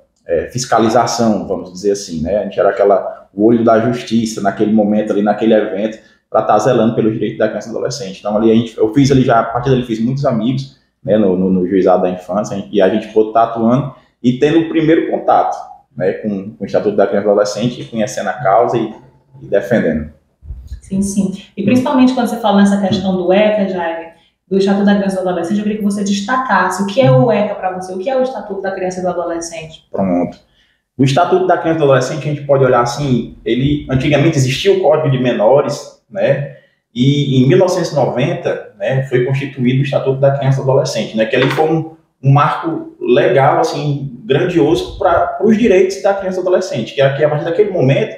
fiscalização, vamos dizer assim, né? A gente era o olho da justiça naquele momento ali, naquele evento, para estar zelando pelo direito da criança e do adolescente. Então ali eu fiz ali já, a partir dali fiz muitos amigos, né, no Juizado da Infância, e a gente pôde estar atuando e tendo o primeiro contato, né, com o Estatuto da Criança e do Adolescente, conhecendo a causa e defendendo. Sim, sim. E principalmente quando você fala nessa questão do ECA, Jaime, do Estatuto da Criança e do Adolescente, eu queria que você destacasse o que é o ECA para você, o que é o Estatuto da Criança e do Adolescente. Pronto. O Estatuto da Criança e do Adolescente, a gente pode olhar assim, antigamente existia o Código de Menores, né, e em 1990, né, foi constituído o Estatuto da Criança e do Adolescente, né, que ali foi um marco legal, assim, grandioso para os direitos da criança e do adolescente, que a partir daquele momento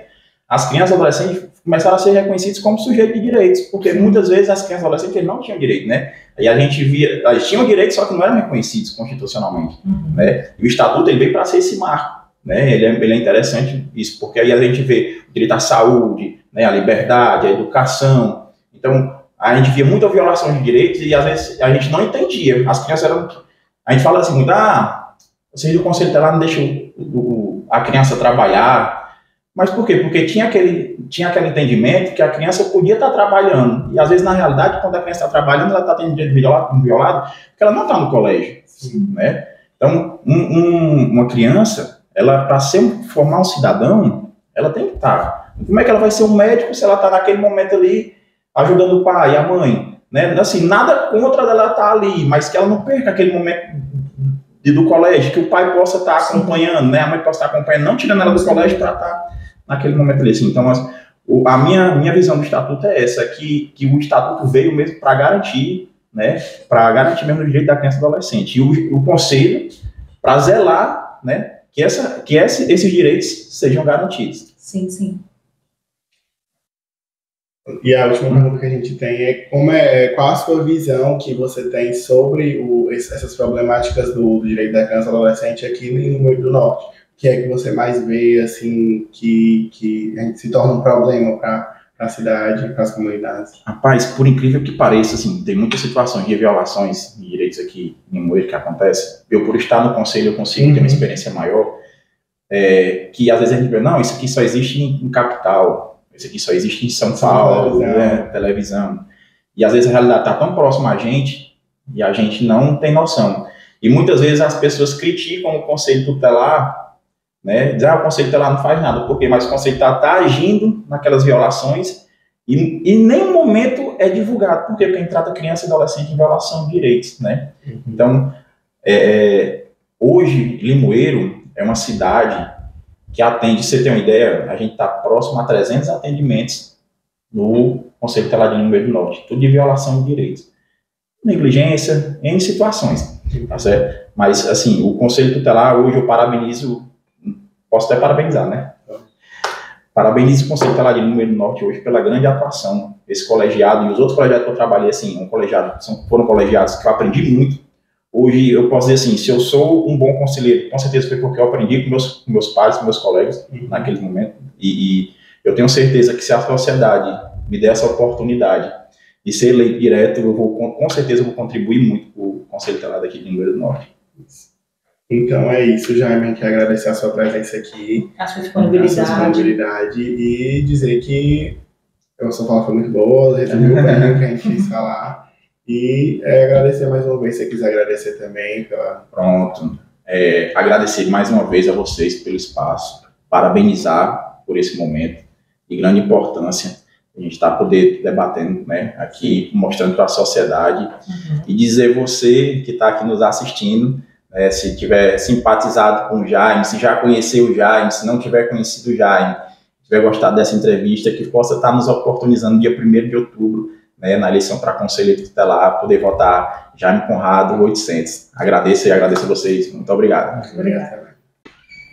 as crianças e adolescentes começaram a ser reconhecidas como sujeitos de direitos, porque muitas vezes as crianças e adolescentes não tinham direito, né? Aí a gente via, eles tinham direitos, só que não eram reconhecidos constitucionalmente, né? E o Estatuto ele veio para ser esse marco, né? Ele é interessante isso, porque aí a gente vê o direito à saúde, né? A liberdade, a educação. Então, a gente via muita violação de direitos e às vezes a gente não entendia. As crianças eram... A gente fala assim, muito, vocês do Conselho Tutelar não deixam a criança trabalhar. Mas por quê? Porque tinha aquele entendimento que a criança podia estar trabalhando. E às vezes, na realidade, quando a criança está trabalhando, ela está tendo direito violado porque ela não está no colégio, né? Então, uma criança, ela para formar um cidadão, ela tem que estar. Como é que ela vai ser um médico se ela está naquele momento ali ajudando o pai e a mãe? Né? Assim, nada contra ela estar ali, mas que ela não perca aquele momento do colégio, que o pai possa estar acompanhando, né? A mãe possa estar acompanhando, não tirando ela do colégio para estar naquele momento ali. Assim. Então, a minha visão do estatuto é essa, que o estatuto veio mesmo para garantir, né? Para garantir mesmo o direito da criança e do adolescente. E o conselho para zelar, né? Que esses direitos sejam garantidos. Sim, sim. E a última pergunta que a gente tem é qual a sua visão que você tem sobre essas problemáticas do direito da criança e do adolescente aqui no Rio Grande do Norte? O que é que você mais vê, assim, que a gente se torna um problema para a cidade, para as comunidades? Rapaz, por incrível que pareça, assim, tem muitas situações de violações de direitos aqui em Limoeiro que acontecem. Eu, por estar no conselho, eu consigo ter uma experiência maior, que às vezes a gente vê, não, isso aqui só existe em capital, isso aqui só existe em São Paulo, né, televisão. E às vezes a realidade está tão próxima a gente e a gente não tem noção. E muitas vezes as pessoas criticam o conselho tutelar, né, dizem, o conselho tutelar não faz nada, porque mas o conselho tutelar está agindo naquelas violações e em nenhum momento é divulgado, porque quem trata criança e adolescente em violação de direitos, né? Então, hoje, Limoeiro é uma cidade que atende, você tem uma ideia, a gente está próximo a 300 atendimentos no Conselho Tutelar de Limoeiro do Norte, tudo de violação de direitos. Negligência, em situações, tá certo? Mas, assim, o Conselho Tutelar, hoje eu parabenizo, posso até parabenizar, né? Parabenizo o Conselho Tutelar de Limoeiro do Norte hoje pela grande atuação. Esse colegiado e os outros colegiados que eu trabalhei, assim, foram colegiados que eu aprendi muito. Hoje eu posso dizer assim, se eu sou um bom conselheiro, com certeza foi porque eu aprendi com meus pais, com meus colegas naquele momento. E eu tenho certeza que se a sociedade me der essa oportunidade de ser eleito direto, com certeza vou contribuir muito para o Conselho Tutelar daqui de Limoeiro do Norte. Então é isso, Jaime, quero agradecer a sua presença aqui, a sua disponibilidade e dizer que a sua fala foi muito boa, resumiu bem o que a gente quis falar. E agradecer mais uma vez, se você quiser agradecer também. Pronto. Agradecer mais uma vez a vocês pelo espaço, parabenizar por esse momento de grande importância. A gente está poder debatendo, né, aqui, mostrando para a sociedade e dizer você que está aqui nos assistindo, se tiver simpatizado com o Jaime, se já conheceu o Jaime, se não tiver conhecido o Jaime, tiver gostado dessa entrevista, que possa estar nos oportunizando dia 1º de outubro, né, na eleição para conselheiro tutelar, poder votar Jaime Conrado 800. Agradeço a vocês. Muito obrigado. Obrigada.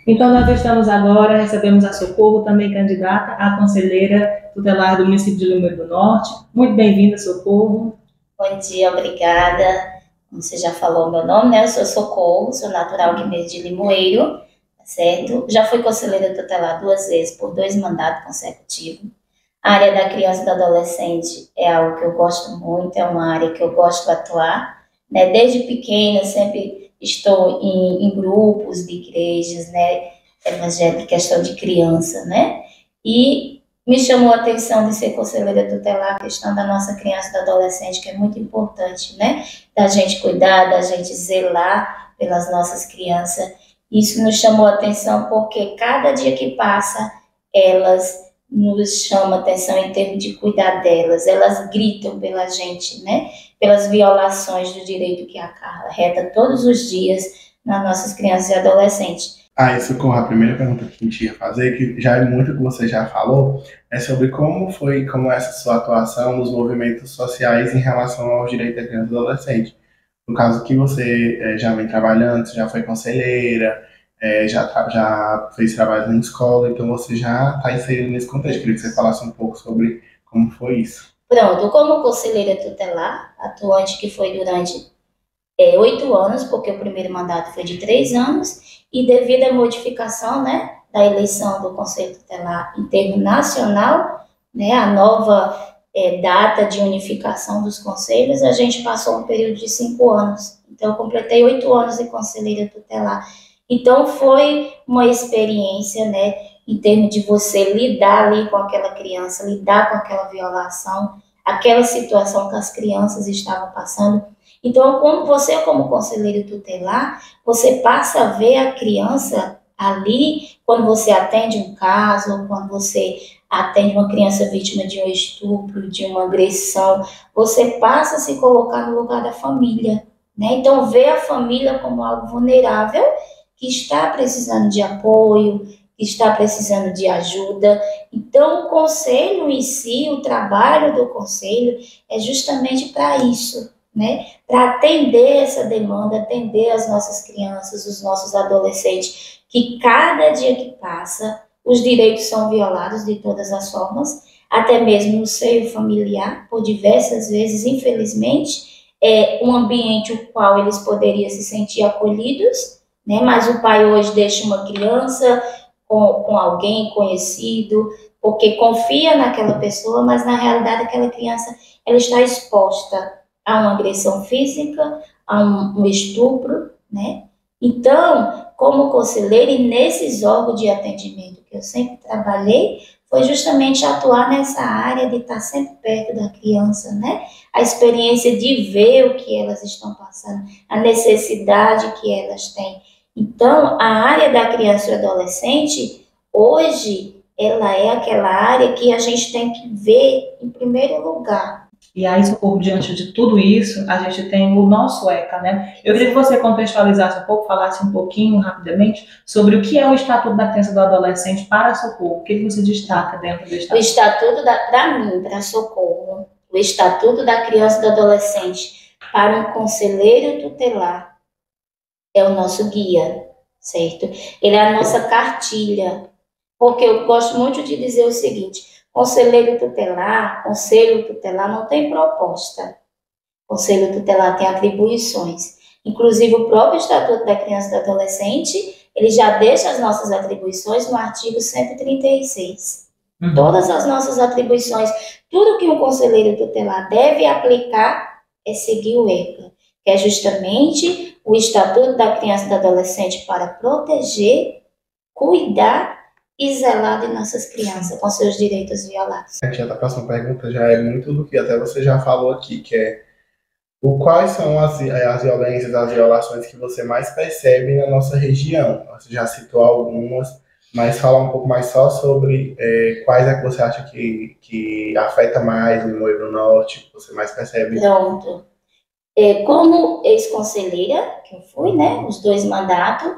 Então, nós estamos agora, recebemos a Socorro, também candidata a conselheira tutelar do município de Limoeiro do Norte. Muito bem-vinda, Socorro. Bom dia, obrigada. Como você já falou meu nome, né? Eu sou Socorro, sou natural de Limoeiro, tá certo? Já fui conselheira tutelar 2 vezes, por 2 mandatos consecutivos. A área da criança e do adolescente é algo que eu gosto muito, é uma área que eu gosto de atuar, né? Desde pequena, sempre estou em grupos de igrejas, né? Evangélica, questão de criança, né? E me chamou a atenção de ser conselheira tutelar a questão da nossa criança e do adolescente, que é muito importante, né? Da gente cuidar, da gente zelar pelas nossas crianças. Isso nos chamou a atenção porque cada dia que passa, elas nos chama atenção em termos de cuidar delas, elas gritam pela gente, né, pelas violações do direito que acarreta todos os dias nas nossas crianças e adolescentes. Socorro, a primeira pergunta que a gente ia fazer, que já é muito que você já falou, é sobre como essa sua atuação nos movimentos sociais em relação aos direitos da criança e do adolescente. No caso que você já vem trabalhando, você já foi conselheira, já fez trabalho na escola, então você já está inserido nesse contexto. Queria que você falasse um pouco sobre como foi isso. Pronto, como conselheira tutelar, atuante que foi durante 8 anos, porque o primeiro mandato foi de 3 anos, e devido à modificação, né, da eleição do Conselho Tutelar em termo nacional, né, a nova data de unificação dos conselhos, a gente passou um período de 5 anos. Então, eu completei 8 anos de conselheira tutelar. Então, foi uma experiência, né, em termos de você lidar ali com aquela criança, lidar com aquela violação, aquela situação que as crianças estavam passando. Então, como você, como conselheiro tutelar, você passa a ver a criança ali, quando você atende um caso, quando você atende uma criança vítima de um estupro, de uma agressão, você passa a se colocar no lugar da família, né? Então, vê a família como algo vulnerável, que está precisando de apoio, que está precisando de ajuda. Então, o conselho em si, o trabalho do conselho é justamente para isso, né? Para atender essa demanda, atender as nossas crianças, os nossos adolescentes, que cada dia que passa, os direitos são violados de todas as formas, até mesmo no seio familiar, por diversas vezes, infelizmente, é um ambiente no qual eles poderiam se sentir acolhidos, né? Mas o pai hoje deixa uma criança com alguém conhecido, porque confia naquela pessoa, mas na realidade aquela criança ela está exposta a uma agressão física, a um estupro, né? Então, como conselheira e nesses órgãos de atendimento que eu sempre trabalhei, foi justamente atuar nessa área de estar sempre perto da criança, né? A experiência de ver o que elas estão passando, a necessidade que elas têm. Então, a área da criança e adolescente, hoje, ela é aquela área que a gente tem que ver em primeiro lugar. E aí, Socorro, diante de tudo isso, a gente tem o nosso ECA, né? Eu queria que você contextualizasse um pouco, falasse um pouquinho, rapidamente, sobre o que é o Estatuto da Criança e do Adolescente para Socorro. O que você destaca dentro do Estatuto? O Estatuto, para mim, para Socorro, o Estatuto da Criança e do Adolescente para um conselheiro tutelar é o nosso guia, certo? Ele é a nossa cartilha, porque eu gosto muito de dizer o seguinte: conselho tutelar não tem proposta. Conselho tutelar tem atribuições. Inclusive, o próprio Estatuto da Criança e do Adolescente, ele já deixa as nossas atribuições no artigo 136. Todas as nossas atribuições, tudo que um conselheiro tutelar deve aplicar é seguir o ECA, que é justamente o Estatuto da Criança e do Adolescente para proteger, cuidar e zelar de nossas crianças com seus direitos violados. A próxima pergunta já é muito do que até você já falou aqui, que é quais são as violências, as violações que você mais percebe na nossa região? Você já citou algumas, mas fala um pouco mais só sobre quais é que você acha que afeta mais no Limoeiro do Norte, que você mais percebe? Pronto. Como ex-conselheira, que eu fui, né, os 2 mandatos,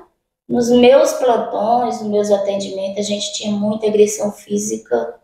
nos meus plantões, nos meus atendimentos, a gente tinha muita agressão física,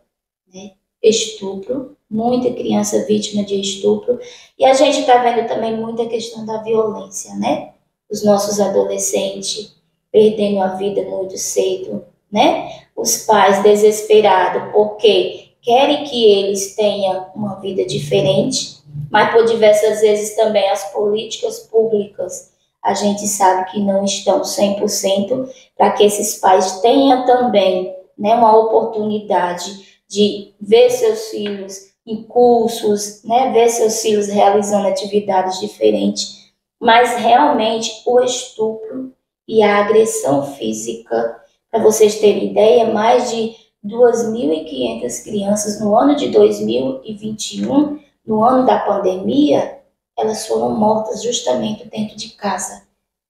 né, estupro, muita criança vítima de estupro, e a gente está vendo também muita questão da violência, né, os nossos adolescentes perdendo a vida muito cedo, né, os pais desesperados porque querem que eles tenham uma vida diferente, mas por diversas vezes também as políticas públicas a gente sabe que não estão 100% para que esses pais tenham também, né, uma oportunidade de ver seus filhos em cursos, né, ver seus filhos realizando atividades diferentes, mas realmente o estupro e a agressão física, para vocês terem ideia, mais de 2.500 crianças no ano de 2021, no ano da pandemia, elas foram mortas justamente dentro de casa,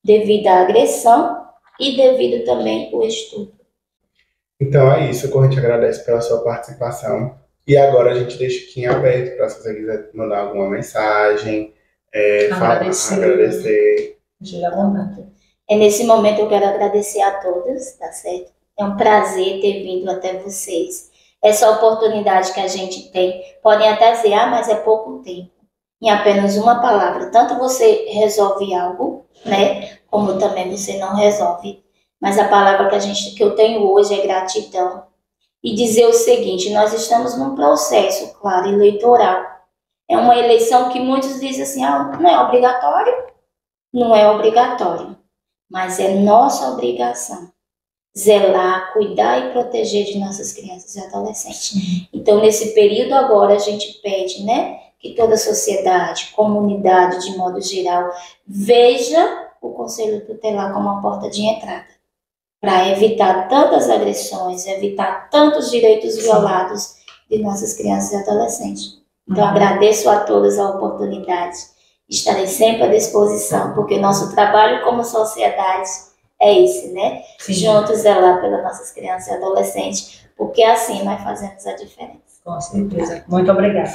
devido à agressão e devido também ao estupro. Então é isso, a gente agradece pela sua participação. E agora a gente deixa aqui em aberto para se você quiser mandar alguma mensagem, agradecer. Nesse momento eu quero agradecer a todos, tá certo? É um prazer ter vindo até vocês. Essa oportunidade que a gente tem, podem até dizer, mas é pouco tempo. Em apenas uma palavra, tanto você resolve algo, né, como também você não resolve. Mas a palavra que eu tenho hoje é gratidão. E dizer o seguinte: nós estamos num processo, claro, eleitoral. É uma eleição que muitos dizem assim, não é obrigatório. Não é obrigatório, mas é nossa obrigação zelar, cuidar e proteger de nossas crianças e adolescentes. Então, nesse período agora, a gente pede, né, que toda a sociedade, comunidade, de modo geral, veja o Conselho Tutelar como uma porta de entrada, para evitar tantas agressões, evitar tantos direitos violados de nossas crianças e adolescentes. Então, agradeço a todos a oportunidade estarei sempre à disposição, porque nosso trabalho como sociedade é esse, né? Sim. Juntos zelar pelas nossas crianças e adolescentes, porque assim nós fazemos a diferença. Com certeza. Muito obrigada.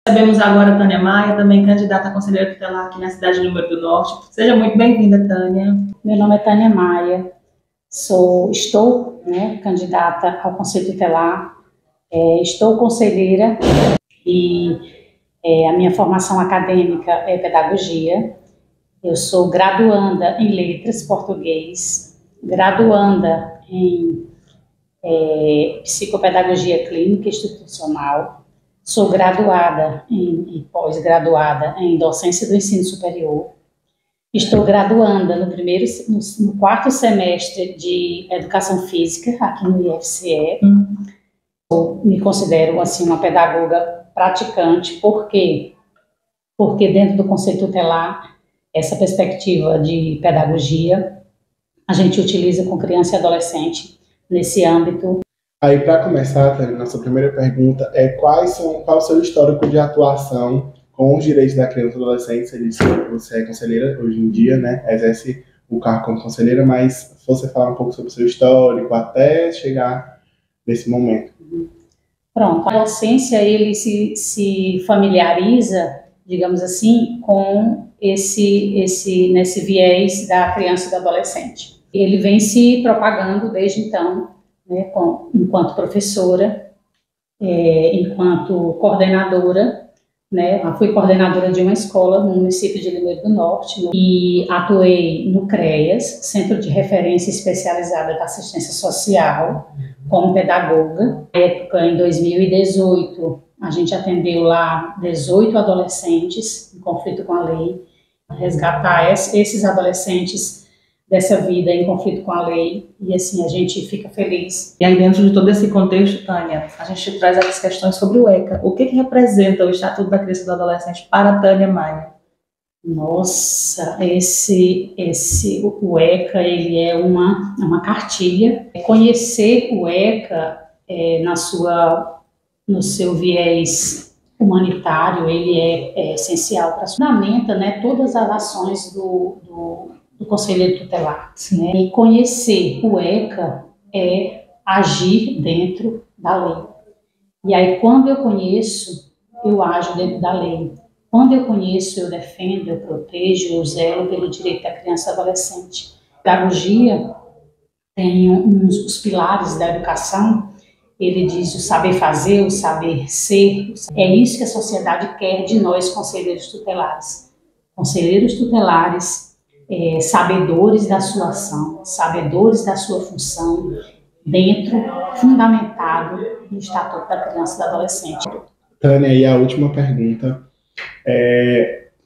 Recebemos agora a Tânia Maia, também candidata a conselheira tutelar aqui na cidade de Rio do Norte. Seja muito bem-vinda, Tânia. Meu nome é Tânia Maia, estou candidata ao Conselho Tutelar, estou conselheira e a minha formação acadêmica é pedagogia. Eu sou graduanda em letras, português, graduanda em psicopedagogia clínica institucional. Sou graduada e pós-graduada em docência do ensino superior. Estou graduanda no quarto semestre de educação física aqui no IFCE. Eu me considero assim uma pedagoga praticante. Por quê? Porque dentro do Conselho Tutelar, essa perspectiva de pedagogia, a gente utiliza com criança e adolescente nesse âmbito. Aí, para começar, Tânia, nossa primeira pergunta é qual é o seu histórico de atuação com os direitos da criança e adolescente? Você disse que você é conselheira hoje em dia, né? Exerce o cargo como conselheira, mas se você falar um pouco sobre o seu histórico até chegar nesse momento. Pronto, a adolescência, ele se familiariza, digamos assim, com nesse viés da criança e do adolescente. Ele vem se propagando desde então, né, enquanto professora, enquanto coordenadora, né, eu fui coordenadora de uma escola no município de Limoeiro do Norte e atuei no CREAS, Centro de Referência Especializada da Assistência Social, como pedagoga. Na época, em 2018, a gente atendeu lá 18 adolescentes em conflito com a lei, resgatar esses adolescentes dessa vida em conflito com a lei, e assim a gente fica feliz. E aí, dentro de todo esse contexto, Tânia, a gente traz as questões sobre o ECA. O que representa o Estatuto da Criança e do Adolescente para a Tânia Maia? Nossa, o ECA, ele é uma cartilha. Conhecer o ECA no seu viés humanitário, ele é essencial para fundamenta, né, todas as ações do conselheiro tutelar. Né? E conhecer o ECA é agir dentro da lei. E aí, quando eu conheço, eu ajo dentro da lei. Quando eu conheço, eu defendo, eu protejo, eu zelo pelo direito da criança e adolescente. A pedagogia tem os pilares da educação. Ele diz o saber fazer, o saber ser. É isso que a sociedade quer de nós, conselheiros tutelares. Conselheiros tutelares, sabedores da sua ação, sabedores da sua função, fundamentado no Estatuto da Criança e do Adolescente. Tânia, e a última pergunta.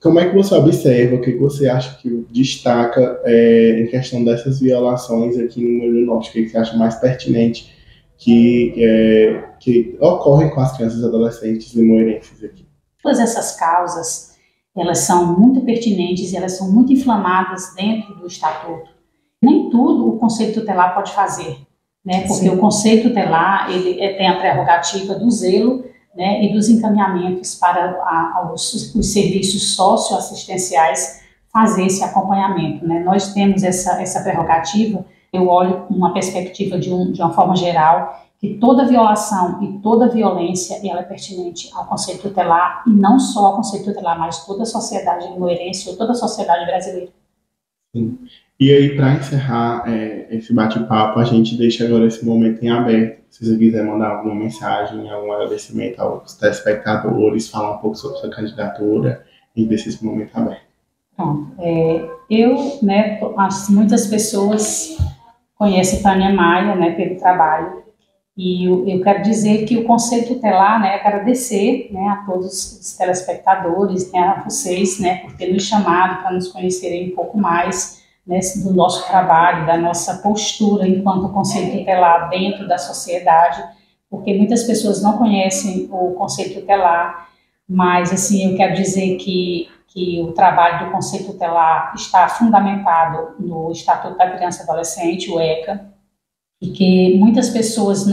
Como é que você observa, o que você acha que destaca em questão dessas violações aqui no Moinho Norte? O que você acha mais pertinente que ocorrem com as crianças e adolescentes limoeirenses aqui? Todas essas causas, elas são muito pertinentes e elas são muito inflamadas dentro do Estatuto. Nem tudo o Conselho Tutelar pode fazer, né? Porque o Conselho Tutelar ele tem a prerrogativa do zelo, né, e dos encaminhamentos para os serviços socioassistenciais fazer esse acompanhamento. Né? Nós temos essa prerrogativa. Eu olho uma perspectiva de uma forma geral, que toda violação e toda violência ela é pertinente ao Conselho Tutelar, e não só ao Conselho Tutelar, mas toda a sociedade limoeirense ou toda a sociedade brasileira. Sim. E aí, para encerrar esse bate-papo, a gente deixa agora esse momento em aberto. Se você quiser mandar alguma mensagem, algum agradecimento aos telespectadores, falar um pouco sobre sua candidatura e deixar esse momento aberto. Pronto. Muitas pessoas conhecem a Tânia Maia, né, pelo trabalho, e eu quero dizer que o Conselho Tutelar, né, agradecer, né, a todos os telespectadores, né, a vocês, né, por ter nos chamado para nos conhecerem um pouco mais, né, do nosso trabalho, da nossa postura enquanto Conselho Tutelar dentro da sociedade, porque muitas pessoas não conhecem o Conselho Tutelar, mas assim, eu quero dizer que o trabalho do Conselho Tutelar está fundamentado no Estatuto da Criança e Adolescente, o ECA, e que muitas pessoas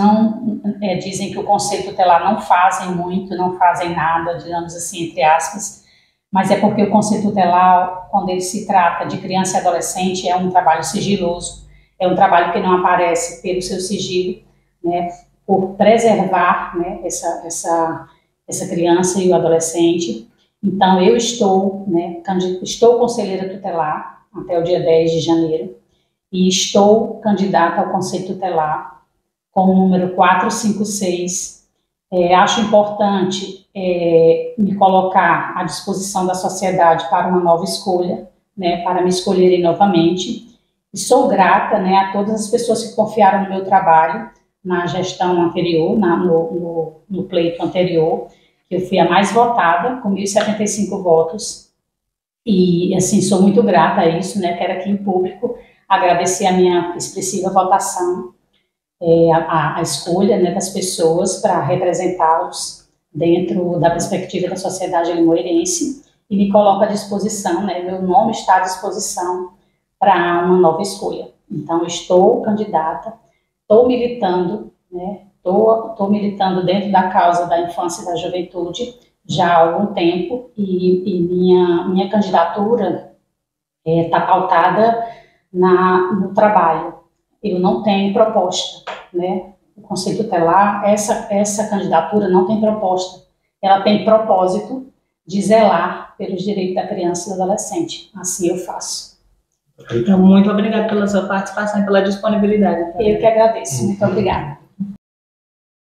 dizem que o Conselho Tutelar não fazem muito, não fazem nada, digamos assim, entre aspas, mas é porque o Conselho Tutelar, quando ele se trata de criança e adolescente, é um trabalho sigiloso, é um trabalho que não aparece pelo seu sigilo, né, por preservar, né, essa criança e o adolescente. Então, eu estou conselheira tutelar até o dia 10 de janeiro e estou candidata ao Conselho Tutelar com o número 456. Acho importante me colocar à disposição da sociedade para uma nova escolha, né, para me escolherem novamente. E sou grata, né, a todas as pessoas que confiaram no meu trabalho na gestão anterior, no pleito anterior, que eu fui a mais votada, com 1.075 votos. E, assim, sou muito grata a isso, né, quero aqui em público agradecer a minha expressiva votação, a escolha, né, das pessoas para representá-los dentro da perspectiva da sociedade limoeirense, e me coloco à disposição, né, meu nome está à disposição para uma nova escolha. Então, estou candidata, estou militando, né, estou militando dentro da causa da infância e da juventude já há algum tempo, e minha candidatura está pautada no trabalho. Eu não tenho proposta, né? O Conselho Tutelar, essa candidatura não tem proposta. Ela tem propósito de zelar pelos direitos da criança e do adolescente. Assim eu faço. Então, muito obrigada pela sua participação e pela disponibilidade. Eu que agradeço. Muito obrigada.